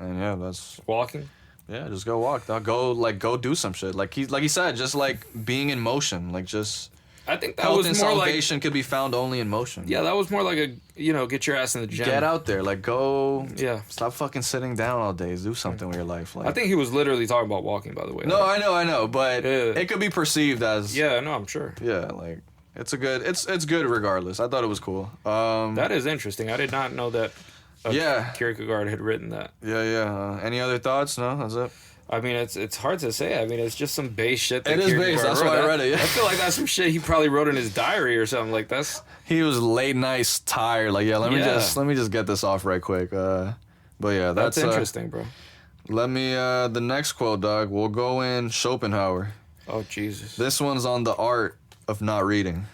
And yeah, that's... Walking? Yeah, just go walk. Go do some shit. Like he said, just like being in motion. Like just... I think that health was and more salvation could be found only in motion. Yeah, that was more like a, you know, get your ass in the gym. Get out there. Like, go... Yeah. Stop fucking sitting down all day. Do something with your life. Like, I think he was literally talking about walking, by the way. No, I know. But it could be perceived as... Yeah, no, I'm sure. Yeah, like... It's good regardless. I thought it was cool. That is interesting. I did not know that Kierkegaard had written that. Yeah. Any other thoughts? No, that's it? I mean, it's hard to say. I mean, it's just some base shit that It is Kierkegaard base. That's wrote. why I read it, yeah. I feel like that's some shit he probably wrote in his diary or something like that. He was late night tired. Like, let me just get this off right quick. But yeah, that's interesting, bro. Let me the next quote, dog. We'll go in Schopenhauer. Oh, Jesus. This one's on the art of not reading.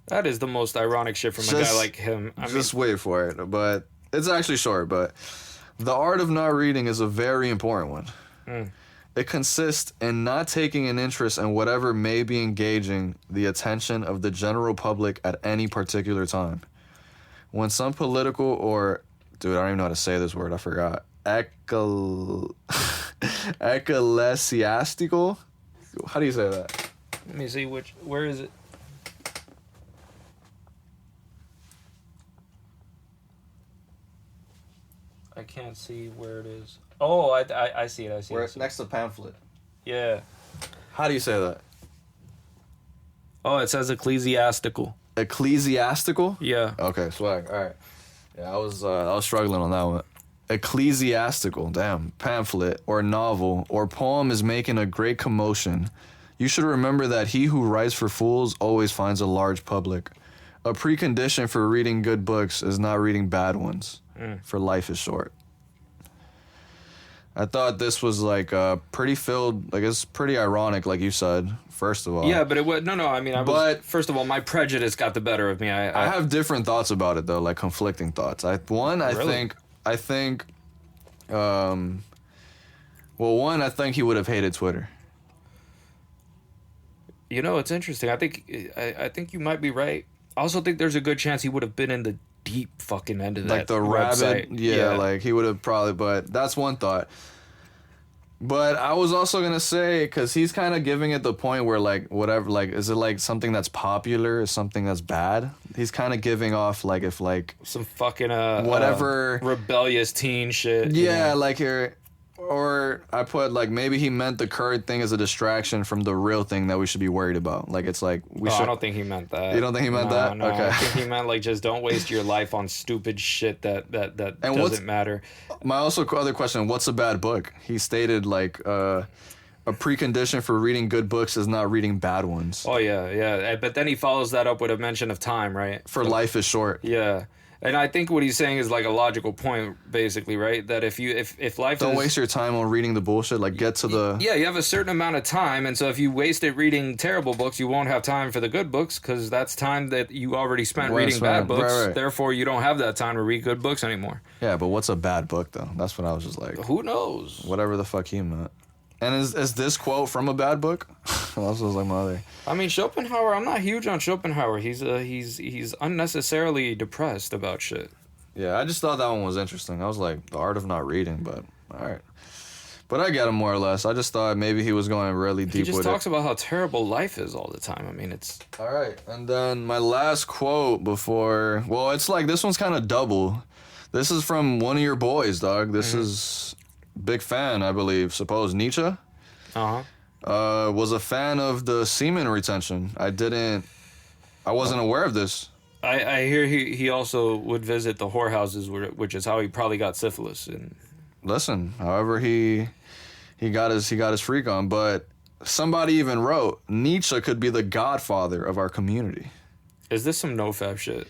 That is the most ironic shit from a guy like him. Just wait for it. But it's actually short, but the art of not reading is a very important one. It consists in not taking an interest in whatever may be engaging the attention of the general public at any particular time. When some political or... Dude, I don't even know how to say this word. I forgot. Ecclesiastical? How do you say that? Let me see where is it? I can't see where it is. Oh, I see it. Where it's next to pamphlet. Yeah. How do you say that? Oh, it says ecclesiastical. Ecclesiastical? Yeah. Okay, swag. All right. Yeah, I was struggling on that one. Ecclesiastical, damn, pamphlet or novel or poem is making a great commotion. You should remember that he who writes for fools always finds a large public. A precondition for reading good books is not reading bad ones, for life is short. I thought this was like pretty filled, like it's pretty ironic, like you said, first of all. Yeah, but it was, no, I mean, first of all, my prejudice got the better of me. I have different thoughts about it though, like conflicting thoughts. I think, I think he would have hated Twitter. You know, it's interesting. I think you might be right. I also think there's a good chance he would have been in the deep fucking end of that. Like the website. rabbit, like he would have probably, but that's one thought. But I was also going to say, because he's kind of giving it the point where like, whatever, like, is it like something that's popular or something that's bad? He's kind of giving off like if like... Some fucking, whatever... rebellious teen shit. Yeah, you know? Like here... Or I put like maybe he meant the current thing as a distraction from the real thing that we should be worried about. Like it's like we should. I don't think he meant that. You don't think he meant that? No, okay. I think he meant like just don't waste your life on stupid shit that doesn't matter. My other question: what's a bad book? He stated like a precondition for reading good books is not reading bad ones. Oh yeah. But then he follows that up with a mention of time, right? For life is short. Yeah. And I think what he's saying is like a logical point, basically, right? That if life don't waste your time on reading the bullshit. Like get to the you have a certain amount of time, and so if you waste it reading terrible books, you won't have time for the good books because that's time that you already spent reading bad books. Right. Therefore, you don't have that time to read good books anymore. Yeah, but what's a bad book though? That's what I was just like. Who knows? Whatever the fuck he meant. And is this quote from a bad book? That was like my other. I mean, Schopenhauer. I'm not huge on Schopenhauer. He's unnecessarily depressed about shit. Yeah, I just thought that one was interesting. I was like, the art of not reading, but all right. But I get him more or less. I just thought maybe he was going really deep with it. He just talks about how terrible life is all the time. I mean, it's... All right, and then my last quote before... Well, it's like, this one's kind of double. This is from one of your boys, dog. This is... Big fan, I believe. Suppose Nietzsche? Was a fan of the semen retention. I wasn't aware of this. I hear he also would visit the whorehouses, which is how he probably got syphilis. And listen, however he got his freak on, but somebody even wrote Nietzsche could be the godfather of our community. Is this some nofap shit?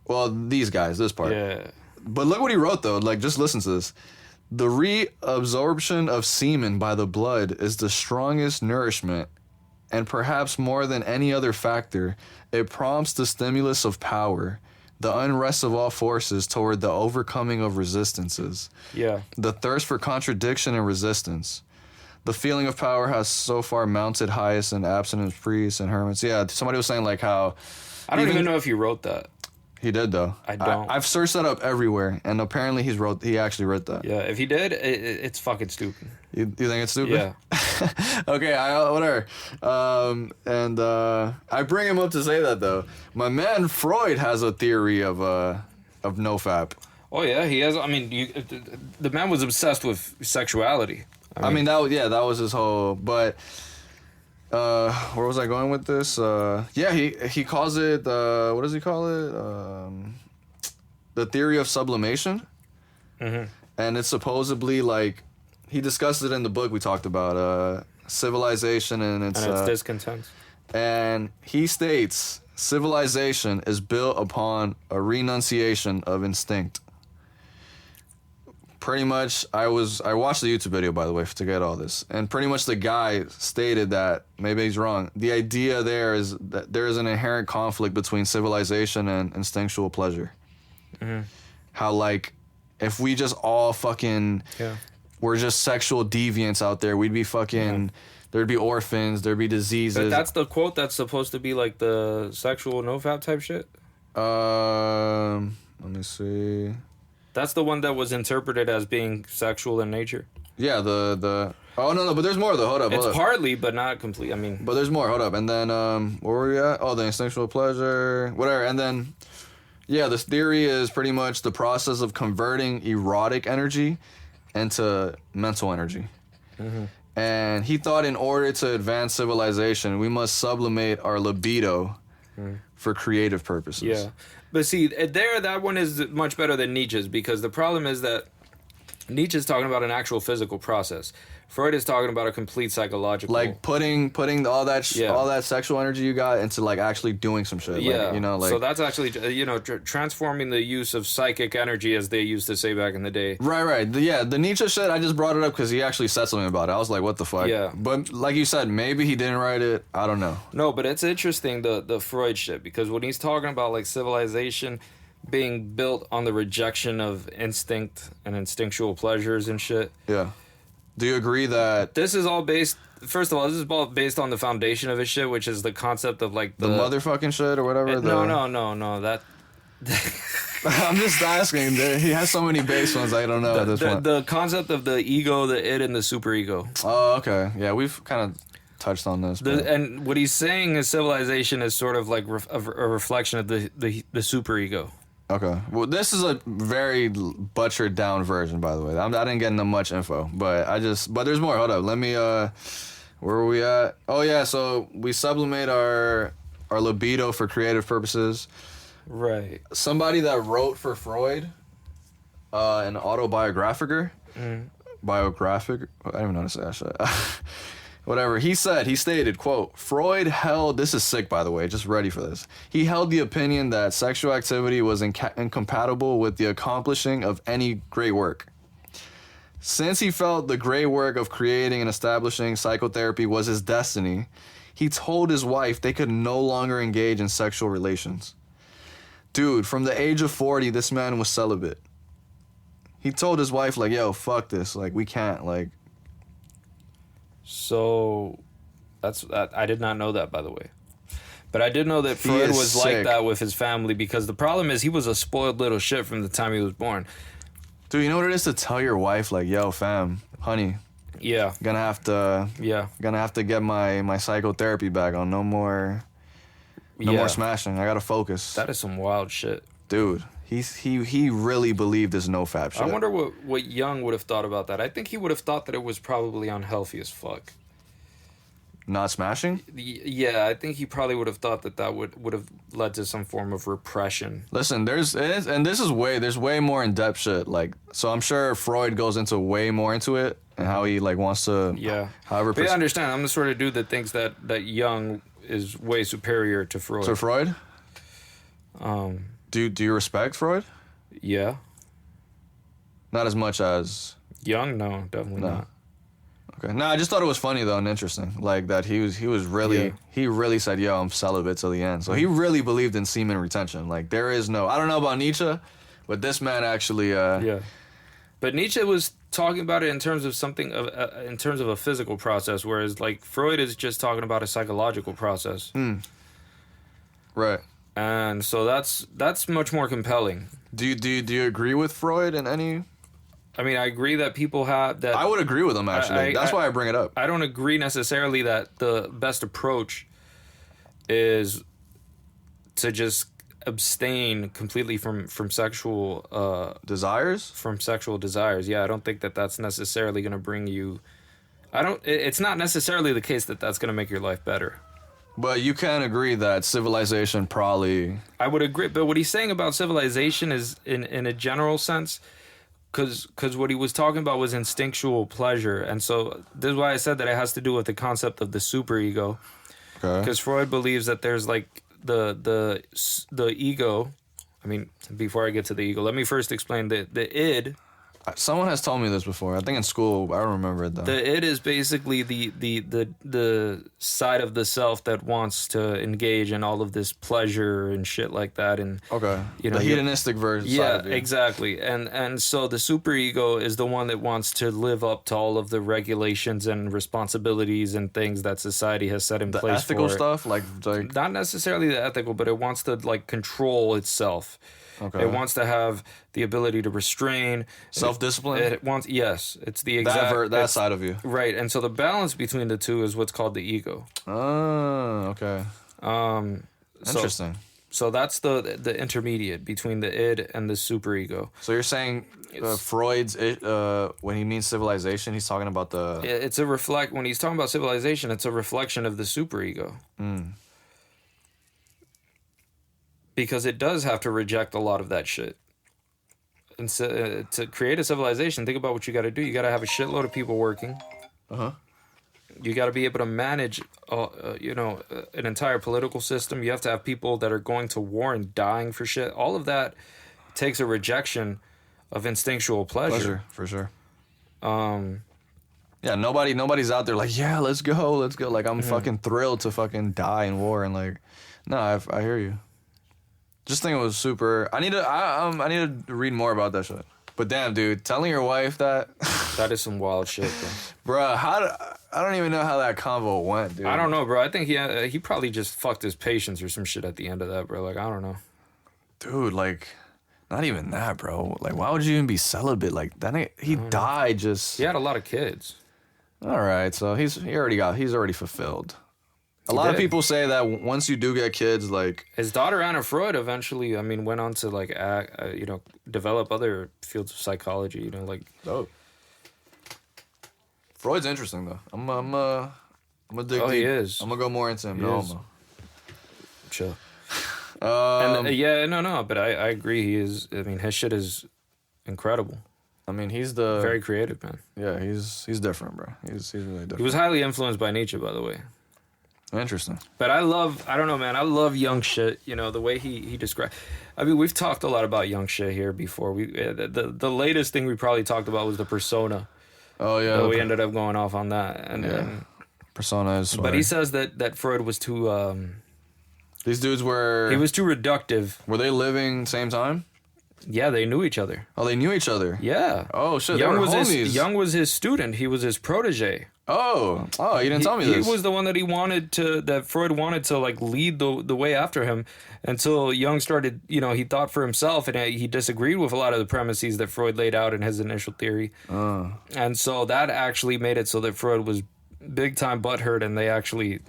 Well, these guys, this part. Yeah. But look what he wrote though. Like, just listen to this. The reabsorption of semen by the blood is the strongest nourishment, and perhaps more than any other factor, it prompts the stimulus of power, the unrest of all forces toward the overcoming of resistances. Yeah. The thirst for contradiction and resistance. The feeling of power has so far mounted highest in abstinence priests and hermits. Yeah, somebody was saying like how... I don't even know if he wrote that. He did though. I don't. I've searched that up everywhere, and apparently he actually wrote that. Yeah, if he did, it's fucking stupid. You think it's stupid? Yeah. Okay, whatever. I bring him up to say that though. My man Freud has a theory of nofap. Oh yeah, he has. I mean, the man was obsessed with sexuality. I mean that was his whole. But where was I going with this? Yeah, he calls it. What does he call it? The theory of sublimation. Mm-hmm. And it's supposedly like he discussed it in the book we talked about, civilization and its discontent. And he states civilization is built upon a renunciation of instinct. Pretty much, I watched the YouTube video, by the way, to get all this. And pretty much the guy stated that, maybe he's wrong, the idea there is that there is an inherent conflict between civilization and instinctual pleasure. Mm-hmm. How, like, if we just all fucking... Yeah. We're just sexual deviants out there, we'd be fucking... There'd be orphans, there'd be diseases. But that's the quote that's supposed to be like the sexual nofap type shit? Let me see... That's the one that was interpreted as being sexual in nature. Yeah, the oh no, but there's more though. Hold up. It's partly, but not complete. I mean, but there's more. Hold up. And then where were we at? Oh, the instinctual pleasure, whatever. And then yeah, this theory is pretty much the process of converting erotic energy into mental energy. Mm-hmm. And he thought in order to advance civilization, we must sublimate our libido for creative purposes. Yeah. But see, that one is much better than Nietzsche's, because the problem is that Nietzsche's talking about an actual physical process. Freud is talking about a complete psychological... Like putting all that sexual energy you got into like actually doing some shit. Yeah. Like, you know, like... So that's actually, transforming the use of psychic energy, as they used to say back in the day. Right. The Nietzsche shit, I just brought it up because he actually said something about it. I was like, what the fuck? Yeah. But like you said, maybe he didn't write it. I don't know. No, but it's interesting, the Freud shit, because when he's talking about like civilization being built on the rejection of instinct and instinctual pleasures and shit. Yeah. Do you agree that... This is all based... First of all, this is all based on the foundation of his shit, which is the concept of like the motherfucking shit or whatever? No. That... I'm just asking. He has so many base ones I don't know at this point. The concept of the ego, the id, and the superego. Oh, okay. Yeah, we've kind of touched on this. And what he's saying is civilization is sort of like a reflection of the superego. Okay. Well, this is a very butchered down version, by the way. I didn't get into much info, but there's more. Hold up. Let me, where were we at? Oh, yeah. So we sublimate our libido for creative purposes. Right. Somebody that wrote for Freud, an autobiographic, biographic, I don't even know how to say that shit. Whatever, he stated, quote, Freud held, this is sick by the way, just ready for this. He held the opinion that sexual activity was incompatible with the accomplishing of any great work. Since he felt the great work of creating and establishing psychotherapy was his destiny, he told his wife they could no longer engage in sexual relations. Dude, from the age of 40, this man was celibate. He told his wife, like, yo, fuck this, like, we can't, like... So, I did not know that, by the way. But I did know that Freud was sick. Like that with his family, because the problem is he was a spoiled little shit from the time he was born. Dude, you know what it is to tell your wife, like, yo, fam, honey, yeah, gonna have to get my psychotherapy back on. No more smashing. I gotta focus. That is some wild shit, dude. He really believed this nofap shit. I wonder what Jung would have thought about that. I think he would have thought that it was probably unhealthy as fuck. not smashing? Yeah, I think he probably would have thought that would have led to some form of repression. Listen, there's way more in-depth shit. Like, so I'm sure Freud goes into way more into it and how he like wants to. Yeah. However. But I understand. I'm the sort of dude that thinks that Jung is way superior to Freud. So Freud. Do you respect Freud? Yeah. Not as much as Jung? No, definitely not. Okay. No, I just thought it was funny though and interesting. Like that he was really he really said, "Yo, I'm celibate till the end." So he really believed in semen retention. Like there is no, I don't know about Nietzsche, but this man actually Yeah. But Nietzsche was talking about it in terms of something in terms of a physical process, whereas like Freud is just talking about a psychological process. Right. And so that's much more compelling. Do you agree with Freud in any? I mean, I agree that people have that. I would agree with him actually. That's why I bring it up. I don't agree necessarily that the best approach is to just abstain completely from sexual Desires? from sexual desires. Yeah, I don't think that that's necessarily going to bring you. It's not necessarily the case that that's going to make your life better. But you can agree that civilization probably. I would agree, but what he's saying about civilization is in a general sense, because what he was talking about was instinctual pleasure, and so this is why I said that it has to do with the concept of the superego. Okay. Because Freud believes that there's like the ego. I mean, before I get to the ego, let me first explain the id. Someone has told me this before. I think in school. I don't remember it though. The id is basically the side of the self that wants to engage in all of this pleasure and shit like that, and Okay. you know, the hedonistic version. yeah, side of you. exactly. And so the superego is the one that wants to live up to all of the regulations and responsibilities and things that society has set in The place ethical for it. stuff, like Not necessarily the ethical, but it wants to like control itself. Okay. It wants to have the ability to restrain. Self-discipline? It wants, yes, it's the exact that it's- side of you. Right, and so the balance between the two is what's called the ego. Oh, okay. So- Interesting. So that's the intermediate between the id and the superego. So you're saying Freud's when he means civilization, he's talking about the. It's a when he's talking about civilization, it's a reflection of the superego. Because it does have to reject a lot of that shit. And so, to create a civilization, think about what you got to do. You got to have a shitload of people working. You got to be able to manage, an entire political system. You have to have people that are going to war and dying for shit. All of that takes a rejection of instinctual pleasure. For sure. Yeah, nobody's out there like, yeah, let's go. Like, I'm fucking thrilled to fucking die in war and like, no, I hear you. Just think it was super. I need to read more about that shit. But damn, dude, telling your wife that. That is some wild shit, bro. Bruh, I don't even know how that convo went, dude. I don't know, bro. I think he probably just fucked his patience or some shit at the end of that, bro. Like, I don't know. Dude, like, not even that, bro. Like, why would you even be celibate? Like, he died just. He had a lot of kids. All right, so he's already fulfilled. A lot of people say that once you do get kids, like His daughter Anna Freud eventually, went on to like develop other fields of psychology. Like. Oh. Freud's interesting though. I'm addicted. Oh, he is. I'm gonna go more into him. He No, is. Chill. But I agree. He is. I mean, his shit is incredible. I mean, he's the Very creative, man. Yeah, he's different, bro. He's really different. He was highly influenced by Nietzsche, by the way. Interesting. But I don't know, man. I love Jung shit. The way he described. I mean, we've talked a lot about Jung shit here before. The latest thing we probably talked about was the persona. Oh yeah. But we ended up going off on that, and persona is. but he says that Freud was too. These dudes were. He was too reductive. Were they living same time? Yeah, they knew each other. Oh, they knew each other. Yeah. Oh shit, they were homies. Jung was his student. He was his protege. Oh, you didn't tell me this. He was the one that Freud wanted to like lead the way after him until Jung started, he thought for himself and he disagreed with a lot of the premises that Freud laid out in his initial theory. And so that actually made it so that Freud was big time butthurt and they actually,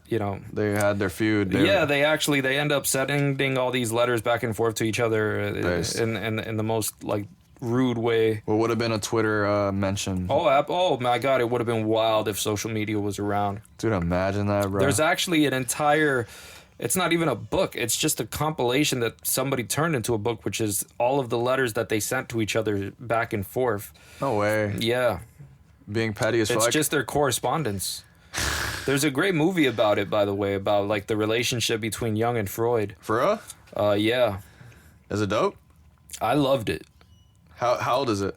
They had their feud. they end up sending all these letters back and forth to each other Nice. in the most like rude way. What would have been a Twitter mention? Oh my God, it would have been wild if social media was around. Dude, imagine that, bro. There's actually an entire, it's not even a book, it's just a compilation that somebody turned into a book, which is all of the letters that they sent to each other back and forth. No way. Yeah. Being petty as fuck. It's just their correspondence. There's a great movie about it, by the way, about like the relationship between Jung and Freud. For real? Yeah. Is it dope? I loved it. How old is it?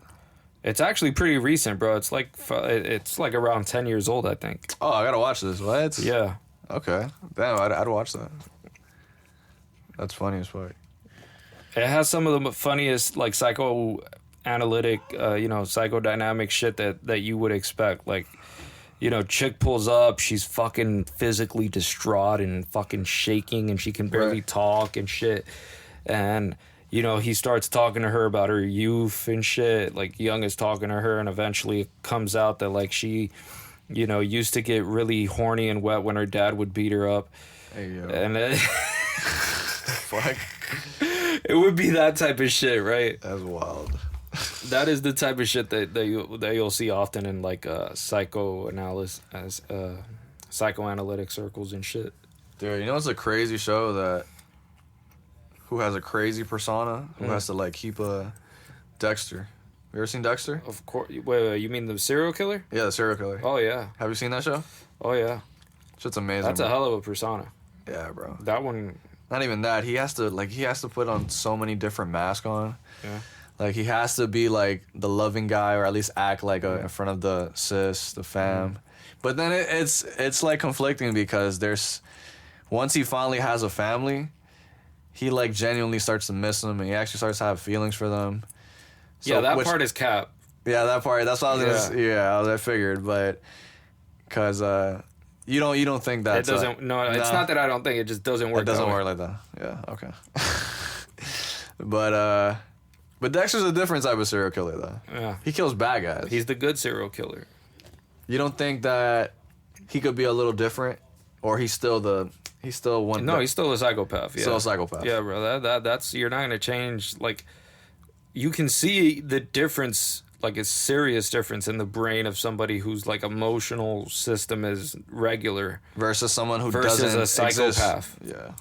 It's actually pretty recent, bro. It's like around 10 years old, I think. Oh, I gotta watch this. What? Yeah. Okay. Damn, I'd watch that. That's funny as fuck. It has some of the funniest like psychoanalytic, psychodynamic shit that you would expect. Like, chick pulls up, she's fucking physically distraught and fucking shaking, and she can barely talk and shit. And he starts talking to her about her youth and shit. Like, Jung is talking to her, and eventually it comes out that, like, she, used to get really horny and wet when her dad would beat her up. Hey, yo. And Fuck. it would be that type of shit, right? That's wild. That is the type of shit that you'll see often in, like, psychoanalytic circles and shit. Dude, it's a crazy show that... Who has a crazy persona? Who has to, like, keep a... Dexter. You ever seen Dexter? Of course. Wait, you mean the serial killer? Yeah, the serial killer. Oh, yeah. Have you seen that show? Oh, yeah. Shit's amazing. That's bro. a hell of a persona. Yeah, bro. That one... Not even that. He has to put on so many different masks on. Yeah. Like, he has to be, like, the loving guy, or at least act like in front of the sis, the fam. But then it's like, conflicting because once he finally has a family... He, like, genuinely starts to miss them, and he actually starts to have feelings for them. So, yeah, that part is cap. Yeah, that part. That's what I was gonna say. Yeah, I figured, but because you don't think that it doesn't. No, it's not that I don't think it just doesn't work. It doesn't work like that. Yeah. Okay. But Dexter's a different type of serial killer, though. Yeah. He kills bad guys. He's the good serial killer. You don't think that he could be a little different, or he's still one? No, he's still a psychopath. Yeah. Still a psychopath. Yeah, bro. That's you're not gonna change. Like, you can see the difference, like a serious difference in the brain of somebody whose like emotional system is regular versus someone who versus doesn't a psychopath. Exist.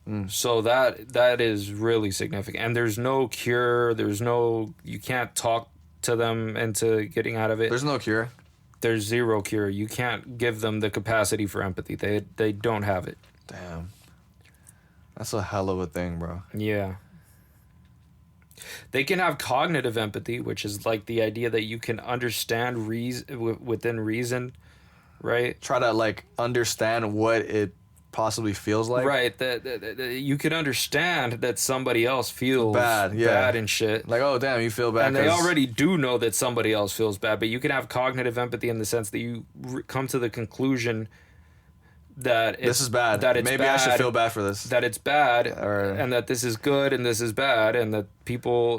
Yeah. So that is really significant. And there's no cure. You can't talk to them into getting out of it. There's no cure. There's zero cure. You can't give them the capacity for empathy. They don't have it. Damn. That's a hell of a thing, bro. Yeah. They can have cognitive empathy, which is like the idea that you can understand within reason, right? Try to like understand what it possibly feels like. Right. That you can understand that somebody else feels bad and shit. Like, oh damn, you feel bad. And they already do know that somebody else feels bad, but you can have cognitive empathy in the sense that you come to the conclusion that this is bad. That it's maybe bad, I should feel bad for this. That it's bad, or, and that this is good and this is bad, and that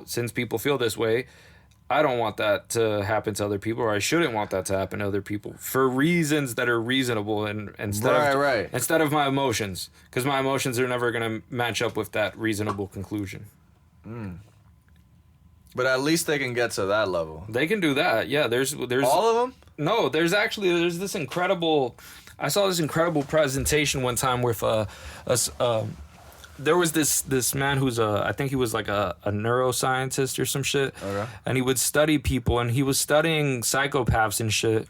since people feel this way, I don't want that to happen to other people, or I shouldn't want that to happen to other people for reasons that are reasonable, and instead of my emotions, because my emotions are never going to match up with that reasonable conclusion. But at least they can get to that level. They can do that. Yeah, there's all of them. No, there's this incredible. I saw this incredible presentation one time with there was this man who's I think he was like a neuroscientist or some shit. Okay. And he would study people, and he was studying psychopaths and shit.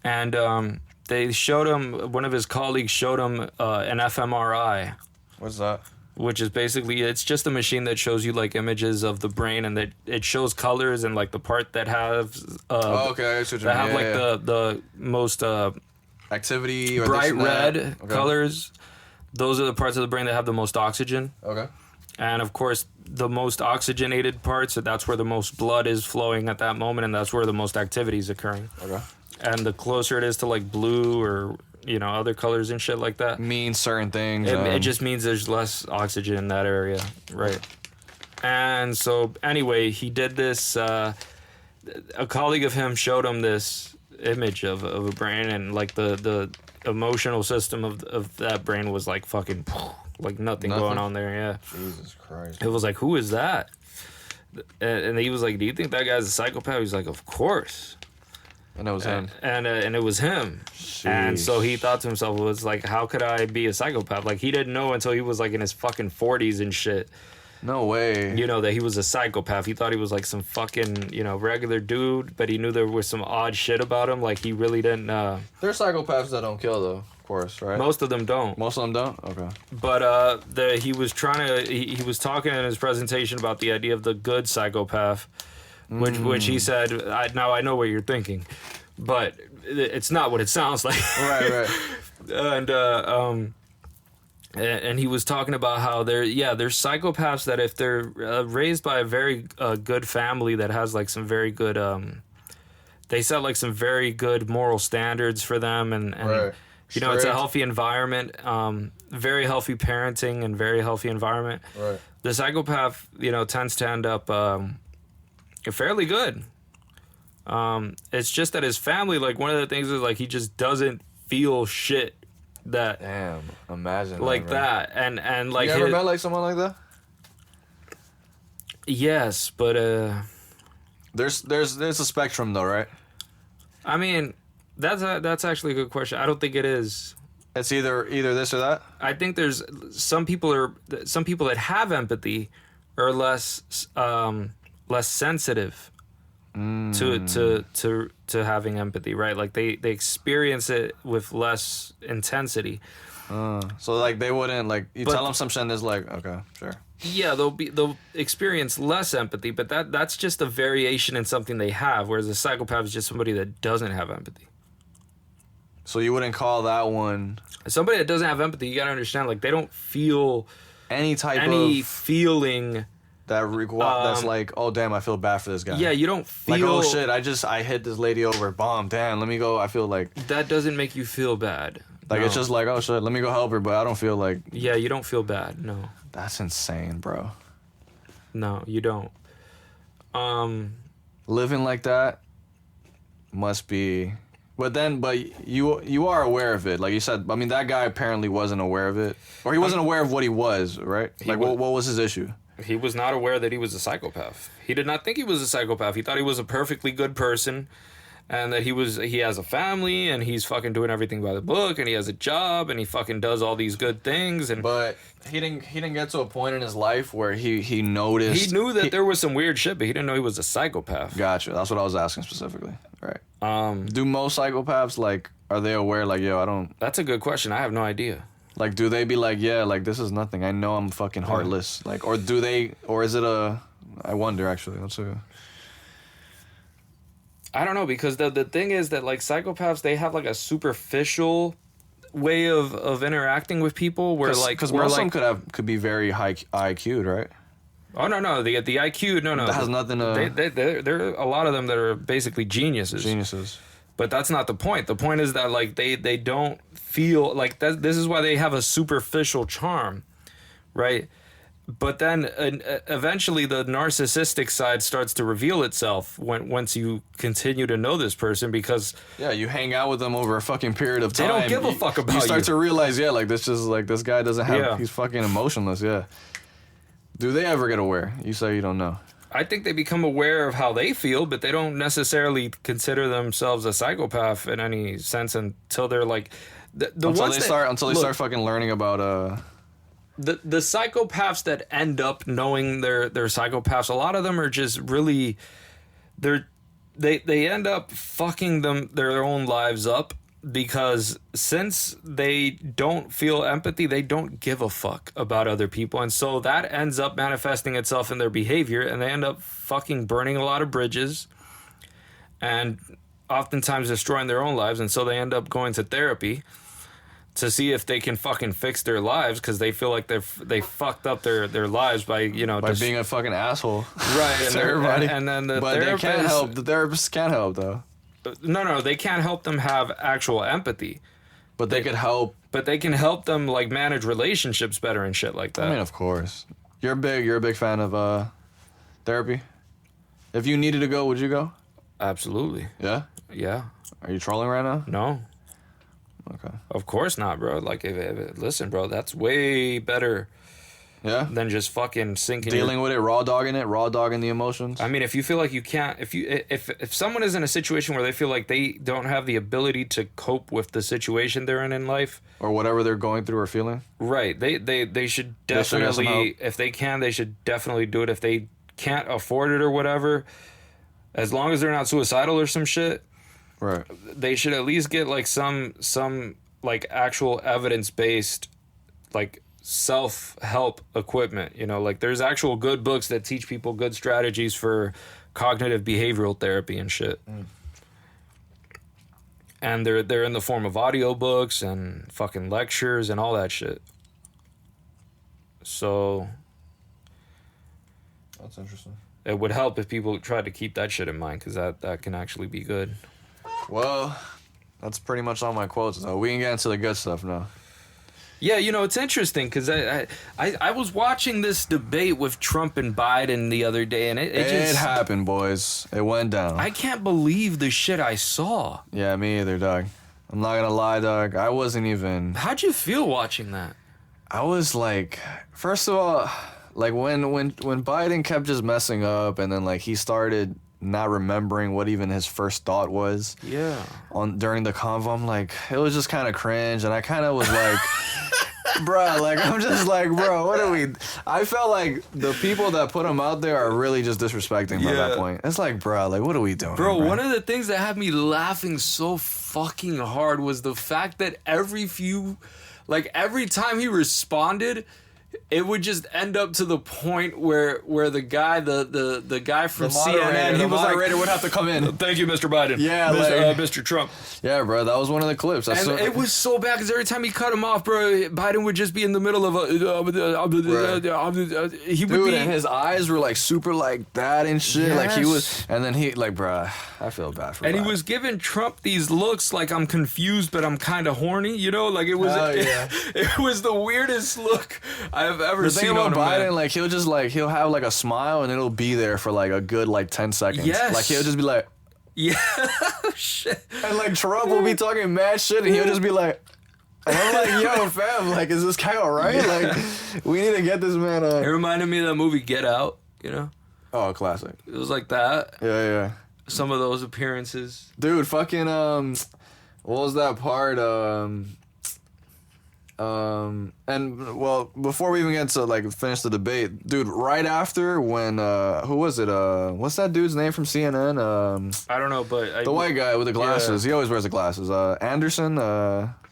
And they showed him, one of his colleagues showed him an fMRI. What's that? Which is basically, it's just a machine that shows you like images of the brain, and that it shows colors, and like the part that have the most activity or bright red colors. Those are the parts of the brain that have the most oxygen. Okay. And of course, the most oxygenated parts, that's where the most blood is flowing at that moment, and that's where the most activity is occurring. Okay. And the closer it is to like blue or other colors and shit like that, means certain things. It just means there's less oxygen in that area, right? And so anyway, he did this. A colleague of him showed him this image of a brain, and like the emotional system of that brain was like fucking like nothing going on there. Yeah. Jesus Christ. It was like, who is that? and he was like, "Do you think that guy's a psychopath?" He's like, "Of course." And it was him. And it was him. And so he thought to himself, it was like, how could I be a psychopath? Like, he didn't know until he was like in his fucking 40s and shit, No way. you know, that he was a psychopath. He thought he was like some fucking, you know, regular dude, but he knew there was some odd shit about him. Like, he really didn't. There's psychopaths that don't kill, though, of course, right? Most of them don't. Most of them don't? Okay. But he was he was talking in his presentation about the idea of the good psychopath, which he said, now I know what you're thinking, but it's not what it sounds like. Right. And he was talking about how there's psychopaths that if they're raised by a very good family that has like some very good they set like some very good moral standards for them, and Right. you know, it's a Strict. healthy environment, very healthy parenting and very healthy environment. Right. The psychopath, you know, tends to end up fairly good. It's just that his family, like, one of the things is like he just doesn't feel shit that Damn. Imagine like that. that, and like You ever met like someone like that? yes, but There's a spectrum though, right? I mean, that's actually a good question. I don't think it is. It's either this or that. I think there's some people that have empathy are less sensitive to having empathy, right? Like they experience it with less intensity. So like they wouldn't like you But- tell them some shit and it's like okay, sure. Yeah, they'll experience less empathy, but that's just a variation in something they have. Whereas a psychopath is just somebody that doesn't have empathy. So you wouldn't call that one Somebody that doesn't have empathy, you gotta understand, like they don't feel any type any of feeling. that's like oh damn I feel bad for this guy. Yeah, you don't feel Like oh shit I hit this lady over bomb damn let me go I feel like that doesn't make you feel bad. like No. it's just like oh shit let me go help her but I don't feel like Yeah, you don't feel bad. No, that's insane, bro. no, you don't. Living like that must be but you are aware of it like you said. I mean that guy apparently wasn't aware of it or he wasn't aware of what he was, right? Like what was his issue? He was not aware that he was a psychopath. He did not think he was a psychopath. He thought he was a perfectly good person, and that he has a family and he's fucking doing everything by the book and he has a job and he fucking does all these good things. And But he didn't get to a point in his life where he noticed. he knew that there was some weird shit, but he didn't know he was a psychopath. Gotcha. That's what I was asking specifically. Right. Do most psychopaths like are they aware like yo I don't That's a good question. I have no idea. like do they be like yeah like this is nothing I know I'm fucking heartless like or do they or is it a I wonder actually let's see. I don't know, because the thing is that like psychopaths, they have like a superficial way of interacting with people where like because where, most like, of them could be very high IQ'd, right? Oh no, the IQ no. That has nothing to There are a lot of them that are basically geniuses. geniuses. But that's not the point. The point is that like they don't feel like that. This is why they have a superficial charm, right? But then eventually the narcissistic side starts to reveal itself once you continue to know this person, because Yeah, you hang out with them over a fucking period of They time. don't give a fuck about you. start you. to realize, yeah, like this guy doesn't have. Yeah. He's fucking emotionless. Yeah. Do they ever get aware? You say you don't know. I think they become aware of how they feel, but they don't necessarily consider themselves a psychopath in any sense until they're like the Until ones they that, start fucking learning about the psychopaths that end up knowing they're psychopaths. A lot of them are just really they end up fucking their own lives up, because since they don't feel empathy, they don't give a fuck about other people, and so that ends up manifesting itself in their behavior, and they end up fucking burning a lot of bridges and oftentimes destroying their own lives. And so they end up going to therapy to see if they can fucking fix their lives, because they feel like they fucked up their lives by by being a fucking asshole. right to and everybody. and then the but they can't therapists- help. The therapists can't help though. No, they can't help them have actual empathy, But they could help. but they can help them like manage relationships better and shit like that. I mean, of course. You're a big fan of therapy. If you needed to go, would you go? Absolutely. Yeah. Yeah. Are you trolling right now? No. Okay. Of course not, bro. Like, listen, bro, that's way better. Yeah. than just fucking sinking. Dealing with it, raw dogging the emotions. I mean, if you feel like you can't, if someone is in a situation where they feel like they don't have the ability to cope with the situation they're in life, or whatever they're going through or feeling. right? They should They should get some definitely, help. if they can, they should definitely do it. If they can't afford it or whatever, as long as they're not suicidal or some shit, Right. they should at least get like some like actual evidence-based like self-help equipment, you know, like there's actual good books that teach people good strategies for cognitive behavioral therapy and shit. And they're in the form of audiobooks and fucking lectures and all that shit. So That's interesting. it would help if people tried to keep that shit in mind, because that can actually be good. Well, that's pretty much all my quotes. So we can get into the good stuff now. Yeah, you know, it's interesting because I was watching this debate with Trump and Biden the other day, and it just happened, boys. It went down. I can't believe the shit I saw. Yeah, me either, dog. I'm not gonna lie, dog. I wasn't even. How'd you feel watching that? I was like, first of all, like when Biden kept just messing up, and then like he started not remembering what even his first thought was. Yeah. During the convo, I'm like, it was just kind of cringe, and I kind of was like, bruh, like I'm just like, bro, what are we? I felt like the people that put him out there are really just disrespecting by that point. It's like, bruh, like what are we doing, Bro, bruh? one of the things that had me laughing so fucking hard was the fact that every time he responded, it would just end up to the point where the guy the guy from CNN, he was like, would have to come in. "Thank you, Mr. Biden." Yeah, Mr. Trump. Yeah, bro, that was one of the clips. And it was so bad because every time he cut him off, bro, Biden would just be in the middle of he would Dude, be. and his eyes were like super like that and shit. Like he was, Yes. and then he like, bruh, I feel bad for. And he Biden. was giving Trump these looks like I'm confused, but I'm kind of horny. You know, like it was. Hell yeah. It was the weirdest look I've ever The seen thing on about a man. Biden, like he'll have like a smile and it'll be there for like a good like 10 seconds. Yes. Like he'll just be like, Yeah, shit. and like Trump will be talking mad shit and he'll just be like, and I'm like, yo, fam, like, is this guy alright? Like, we need to get this man It reminded me of that movie Get Out. You know, Oh, classic. it was like that. Yeah. Some of those appearances. Dude, fucking what was that part? And well, before we even get to like finish the debate, dude, right after when who was it? What's that dude's name from CNN? I don't know, but The white guy with the glasses. He always wears the glasses. Anderson,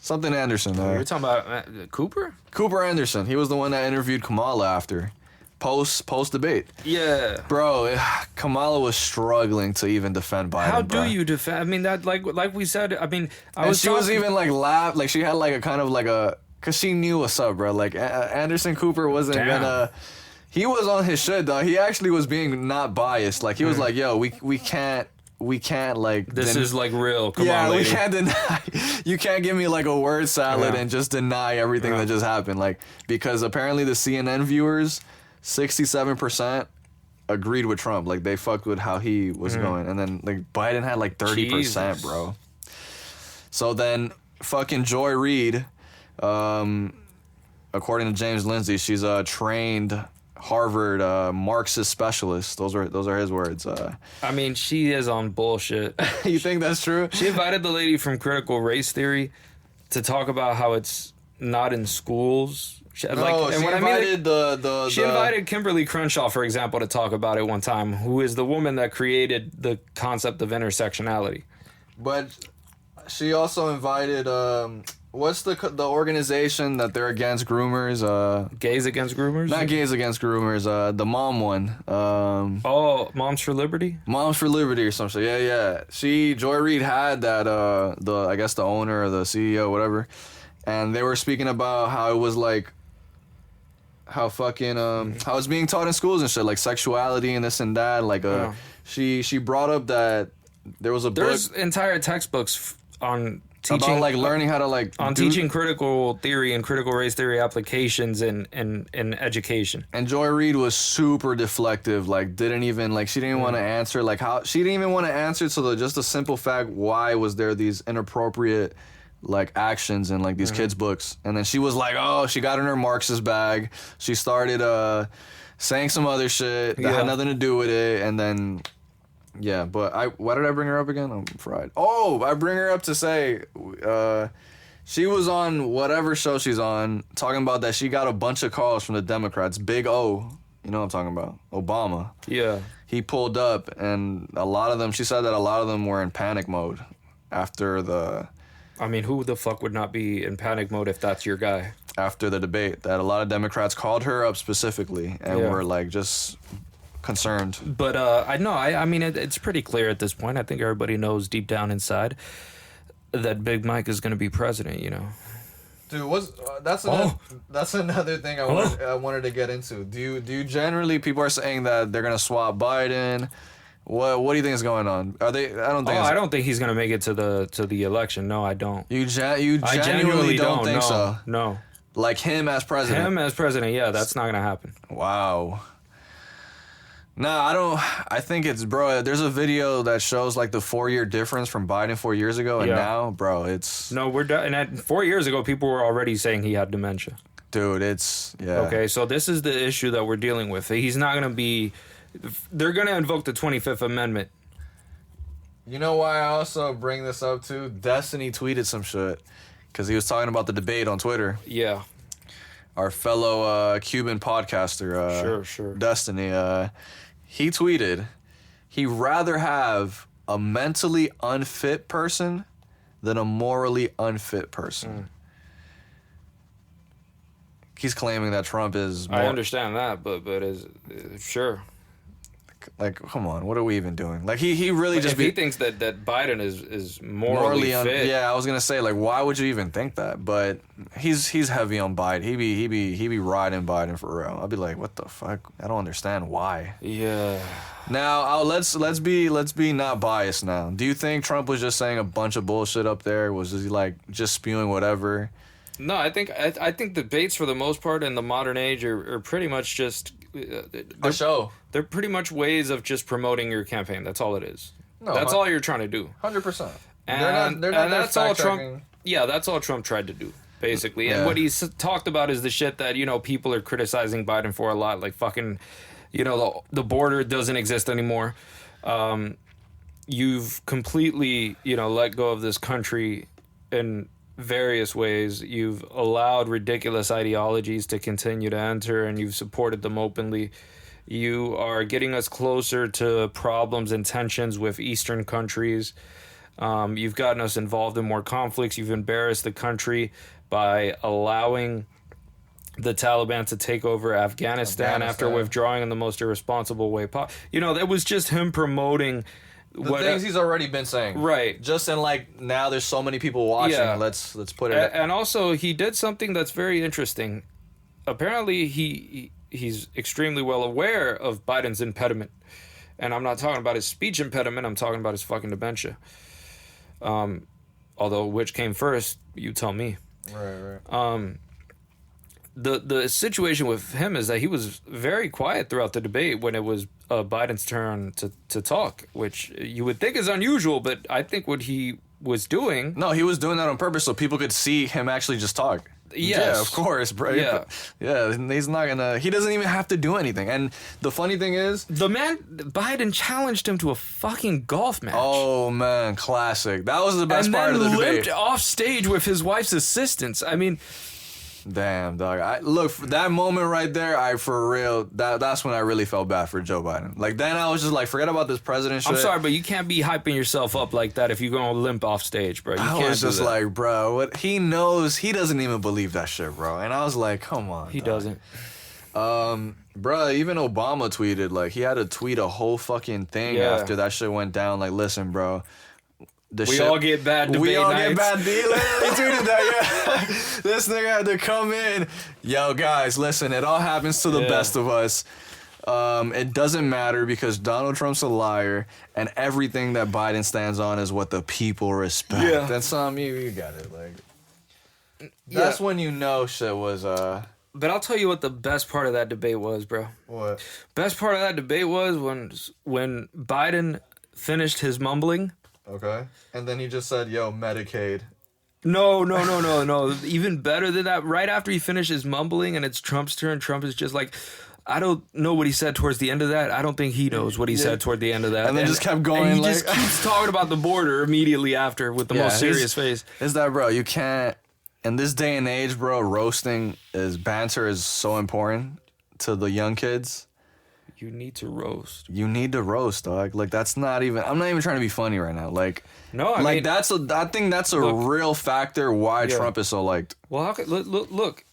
something Anderson. You're talking about Cooper? Cooper Anderson. He was the one that interviewed Kamala after post debate. Yeah. Bro, Kamala was struggling to even defend Biden. How bro. do you defend? I mean, that like we said. I mean, She was even like laugh, like she had like a kind of like a, cause she knew what's up, bro. Like Anderson Cooper wasn't gonna. He was on his shit, dog. He actually was being not biased. Like he was like, yo, we can't like. This is like real. Come on, we lady. can't deny. You can't give me like a word salad Yeah. and just deny everything that just happened. Like, because apparently the CNN viewers, 67% agreed with Trump. Like they fucked with how he was going, and then like Biden had like 30%, Jesus. bro. So then fucking Joy Reid, according to James Lindsay, she's a trained Harvard Marxist specialist. Those are his words. I mean, she is on bullshit. You think that's true? She invited the lady from Critical Race Theory to talk about how it's not in schools. She invited she invited Kimberly Crenshaw, for example, to talk about it one time, who is the woman that created the concept of intersectionality. But she also invited what's the organization that they're against groomers? Gays Against Groomers? Not Gays Against Groomers. The mom one. Oh, Moms for Liberty? Moms for Liberty or something. Yeah. Joy Reid had that. I guess the owner or the CEO, whatever, and they were speaking about how it was like. How fucking how it's being taught in schools and shit, like sexuality and this and that. Like she brought up that there was a There's book entire textbooks on teaching about like learning how to like teaching critical theory and critical race theory applications in education. And Joy Reid was super deflective, like didn't even like she didn't want to answer like how she didn't even want to answer to just the simple fact why was there these inappropriate like actions in like these kids' books. And then she was like, oh, she got in her Marxist bag. She started saying some other shit that had nothing to do with it. And then, yeah, but why did I bring her up again? I'm fried. Oh, I bring her up to say, she was on whatever show she's on talking about that she got a bunch of calls from the Democrats. Big O, you know what I'm talking about? Obama. Yeah. He pulled up, and a lot of them, she said that a lot of them were in panic mode after the... I mean, who the fuck would not be in panic mode if that's your guy? After the debate, that a lot of Democrats called her up specifically and were like just concerned. But I mean, it's pretty clear at this point. I think everybody knows deep down inside that Big Mike is going to be president, you know. Dude, that's another thing I wanted to get into. Do you generally, people are saying that they're going to swap Biden? What do you think is going on? Are they? I don't think. I don't think he's going to make it to the election. No, I don't. You genuinely don't think so? No. Like him as president? Him as president, yeah, that's not going to happen. Wow. Nah, I don't. I think it's, bro, there's a video that shows like the 4-year difference from Biden 4 years ago and now, bro, it's... No, we're done. And 4 years ago, people were already saying he had dementia. Dude, it's... Yeah. Okay, so this is the issue that we're dealing with. He's not going to be... They're going to invoke the 25th Amendment. You know why I also bring this up too? Destiny tweeted some shit because he was talking about the debate on Twitter. Yeah. Our fellow Cuban podcaster, Sure. Destiny, he tweeted he'd rather have a mentally unfit person than a morally unfit person. He's claiming that Trump is I understand that, but is sure. Like, come on, what are we even doing? Like, he really But if he thinks that Biden is morally fit. Yeah, I was gonna say, like, why would you even think that? But he's heavy on Biden. He be riding Biden for real. I'd be like, what the fuck? I don't understand why. Yeah. Now, let's be not biased. Now, do you think Trump was just saying a bunch of bullshit up there? Was he like just spewing whatever? No, I think debates for the most part in the modern age are pretty much just A show. They're pretty much ways of just promoting your campaign. That's all it is. No, that's all you're trying to do. 100%. And they're not that's all Trump. fact-checking. Yeah, that's all Trump tried to do, basically. Yeah. And what he's talked about is the shit that, you know, people are criticizing Biden for a lot, like fucking, you know, the border doesn't exist anymore. You've completely, you know, let go of this country in various ways. You've allowed ridiculous ideologies to continue to enter, and you've supported them openly. You are getting us closer to problems and tensions with Eastern countries. You've gotten us involved in more conflicts. You've embarrassed the country by allowing the Taliban to take over Afghanistan after withdrawing in the most irresponsible way possible. You know, that was just him promoting the things he's already been saying. Right. Just in, like, now there's so many people watching. Yeah. Let's put it... And also, he did something that's very interesting. Apparently, he's extremely well aware of Biden's impediment. And I'm not talking about his speech impediment. I'm talking about his fucking dementia. Although, which came first, you tell me. Right. The situation with him is that he was very quiet throughout the debate when it was Biden's turn to talk, which you would think is unusual, but I think what he was doing... No, he was doing that on purpose so people could see him actually just talk. Yes. Yeah, of course, bro. Yeah. Yeah, he's not gonna... He doesn't even have to do anything. And the funny thing is... Biden challenged him to a fucking golf match. Oh, man, classic. That was the best part of the debate. And then debate. limped off stage with his wife's assistants. I mean... Damn, dog. Look, that moment right there, for real, that's when I really felt bad for Joe Biden. Like, then I was just like, forget about this president shit. I'm sorry, but you can't be hyping yourself up like that if you're going to limp off stage, bro. I was just like, bro, what he knows, he doesn't even believe that shit, bro. And I was like, come on. He dog. doesn't. Bro, even Obama tweeted, like, he had to tweet a whole fucking thing after that shit went down. Like, listen, bro. We all get bad debate nights. He literally tweeted that, yeah. This nigga had to come in. Yo, guys, listen, it all happens to the best of us. It doesn't matter because Donald Trump's a liar, and everything that Biden stands on is what the people respect. Yeah. That's you got it. Like, that's when you know shit was... But I'll tell you what the best part of that debate was, bro. What? Best part of that debate was when Biden finished his mumbling. Okay. And then he just said, yo, Medicaid. No. Even better than that. Right after he finishes mumbling and it's Trump's turn, Trump is just like, I don't know what he said towards the end of that. I don't think he knows what he said toward the end of that. And then just kept going. And he like, just keeps talking about the border immediately after with the most serious face. Is that, bro? You can't. In this day and age, bro, banter is so important to the young kids. You need to roast. You need to roast, dog. Like, that's not even. I'm not even trying to be funny right now. Like, no, I mean, I think that's a real factor why Trump is so liked. Well, how could, look,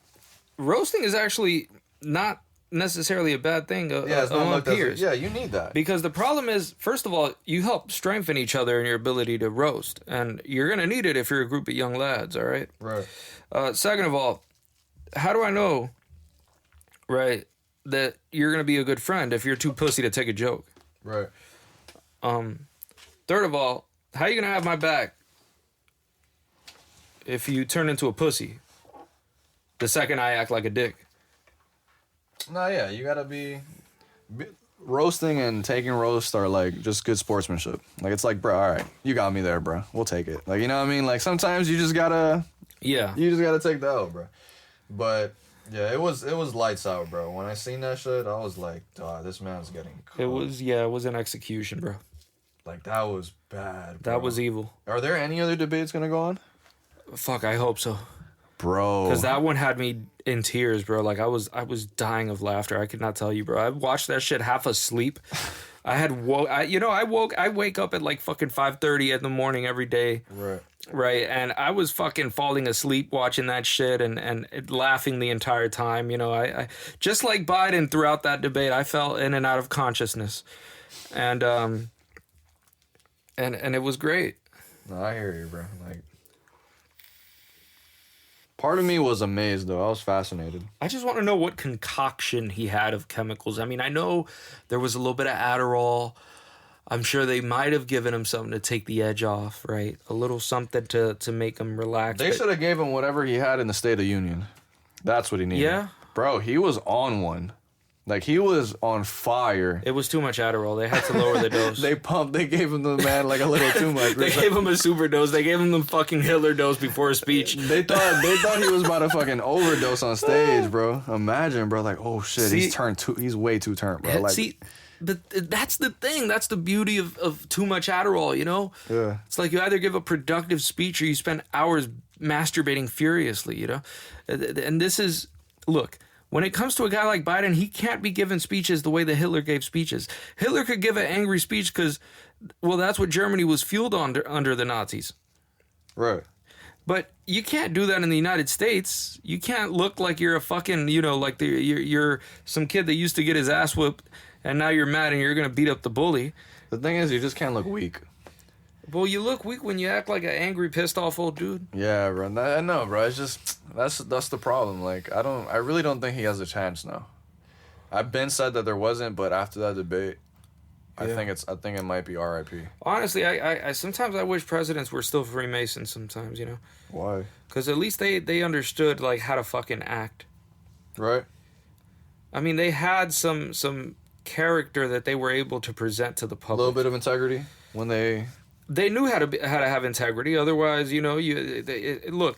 roasting is actually not necessarily a bad thing among peers. Yeah, you need that. Because the problem is, first of all, you help strengthen each other in your ability to roast. And you're going to need it if you're a group of young lads, all right? Right. Second of all, how do I know, right, that you're going to be a good friend if you're too pussy to take a joke? Right. Third of all, how are you going to have my back if you turn into a pussy the second I act like a dick? No, yeah, you gotta be roasting and taking roast are like just good sportsmanship. Like, it's like, bro, all right, you got me there, bro. We'll take it. Like, you know what I mean? Like, sometimes you just gotta take the L, bro. But yeah, it was lights out, bro. When I seen that shit, I was like, dog, this man's getting cooked. It was an execution, bro. Like, that was bad, bro. That was evil. Are there any other debates gonna go on? Fuck, I hope so. Bro. Because that one had me in tears, bro. Like, I was dying of laughter. I could not tell you, bro. I watched that shit half asleep. I wake up at like fucking 5:30 in the morning every day. Right. And I was fucking falling asleep watching that shit and laughing the entire time. You know, I just like Biden throughout that debate, I fell in and out of consciousness. And it was great. No, I hear you, bro. Like, part of me was amazed, though. I was fascinated. I just want to know what concoction he had of chemicals. I mean, I know there was a little bit of Adderall. I'm sure they might have given him something to take the edge off, right? A little something to make him relax. They should have gave him whatever he had in the State of Union. That's what he needed. Yeah? Bro, he was on one. Like, he was on fire. It was too much Adderall. They had to lower the dose. They gave him the man like a little too much. They gave him a super dose. They gave him the fucking Hitler dose before a speech. They thought he was about to fucking overdose on stage, bro. Imagine, bro, like, oh shit, he's way too turned, bro. Like, but that's the thing. That's the beauty of too much Adderall, you know? Yeah. It's like you either give a productive speech or you spend hours masturbating furiously, you know? And this is, look, when it comes to a guy like Biden, he can't be giving speeches the way that Hitler gave speeches. Hitler could give an angry speech because, well, that's what Germany was fueled under the Nazis. Right. But you can't do that in the United States. You can't look like you're a fucking, you know, like you're some kid that used to get his ass whooped and now you're mad and you're going to beat up the bully. The thing is, you just can't look weak. Well, you look weak when you act like an angry, pissed off old dude. Yeah, bro. I know, bro. It's just that's the problem. Like, I really don't think he has a chance now. I've been said that there wasn't, but after that debate, I think it might be R.I.P. Honestly, I sometimes I wish presidents were still Freemasons. Sometimes, you know. Why? Because at least they understood like how to fucking act. Right. I mean, they had some character that they were able to present to the public. A little bit of integrity when they. They knew how to have integrity. Otherwise, you know, look,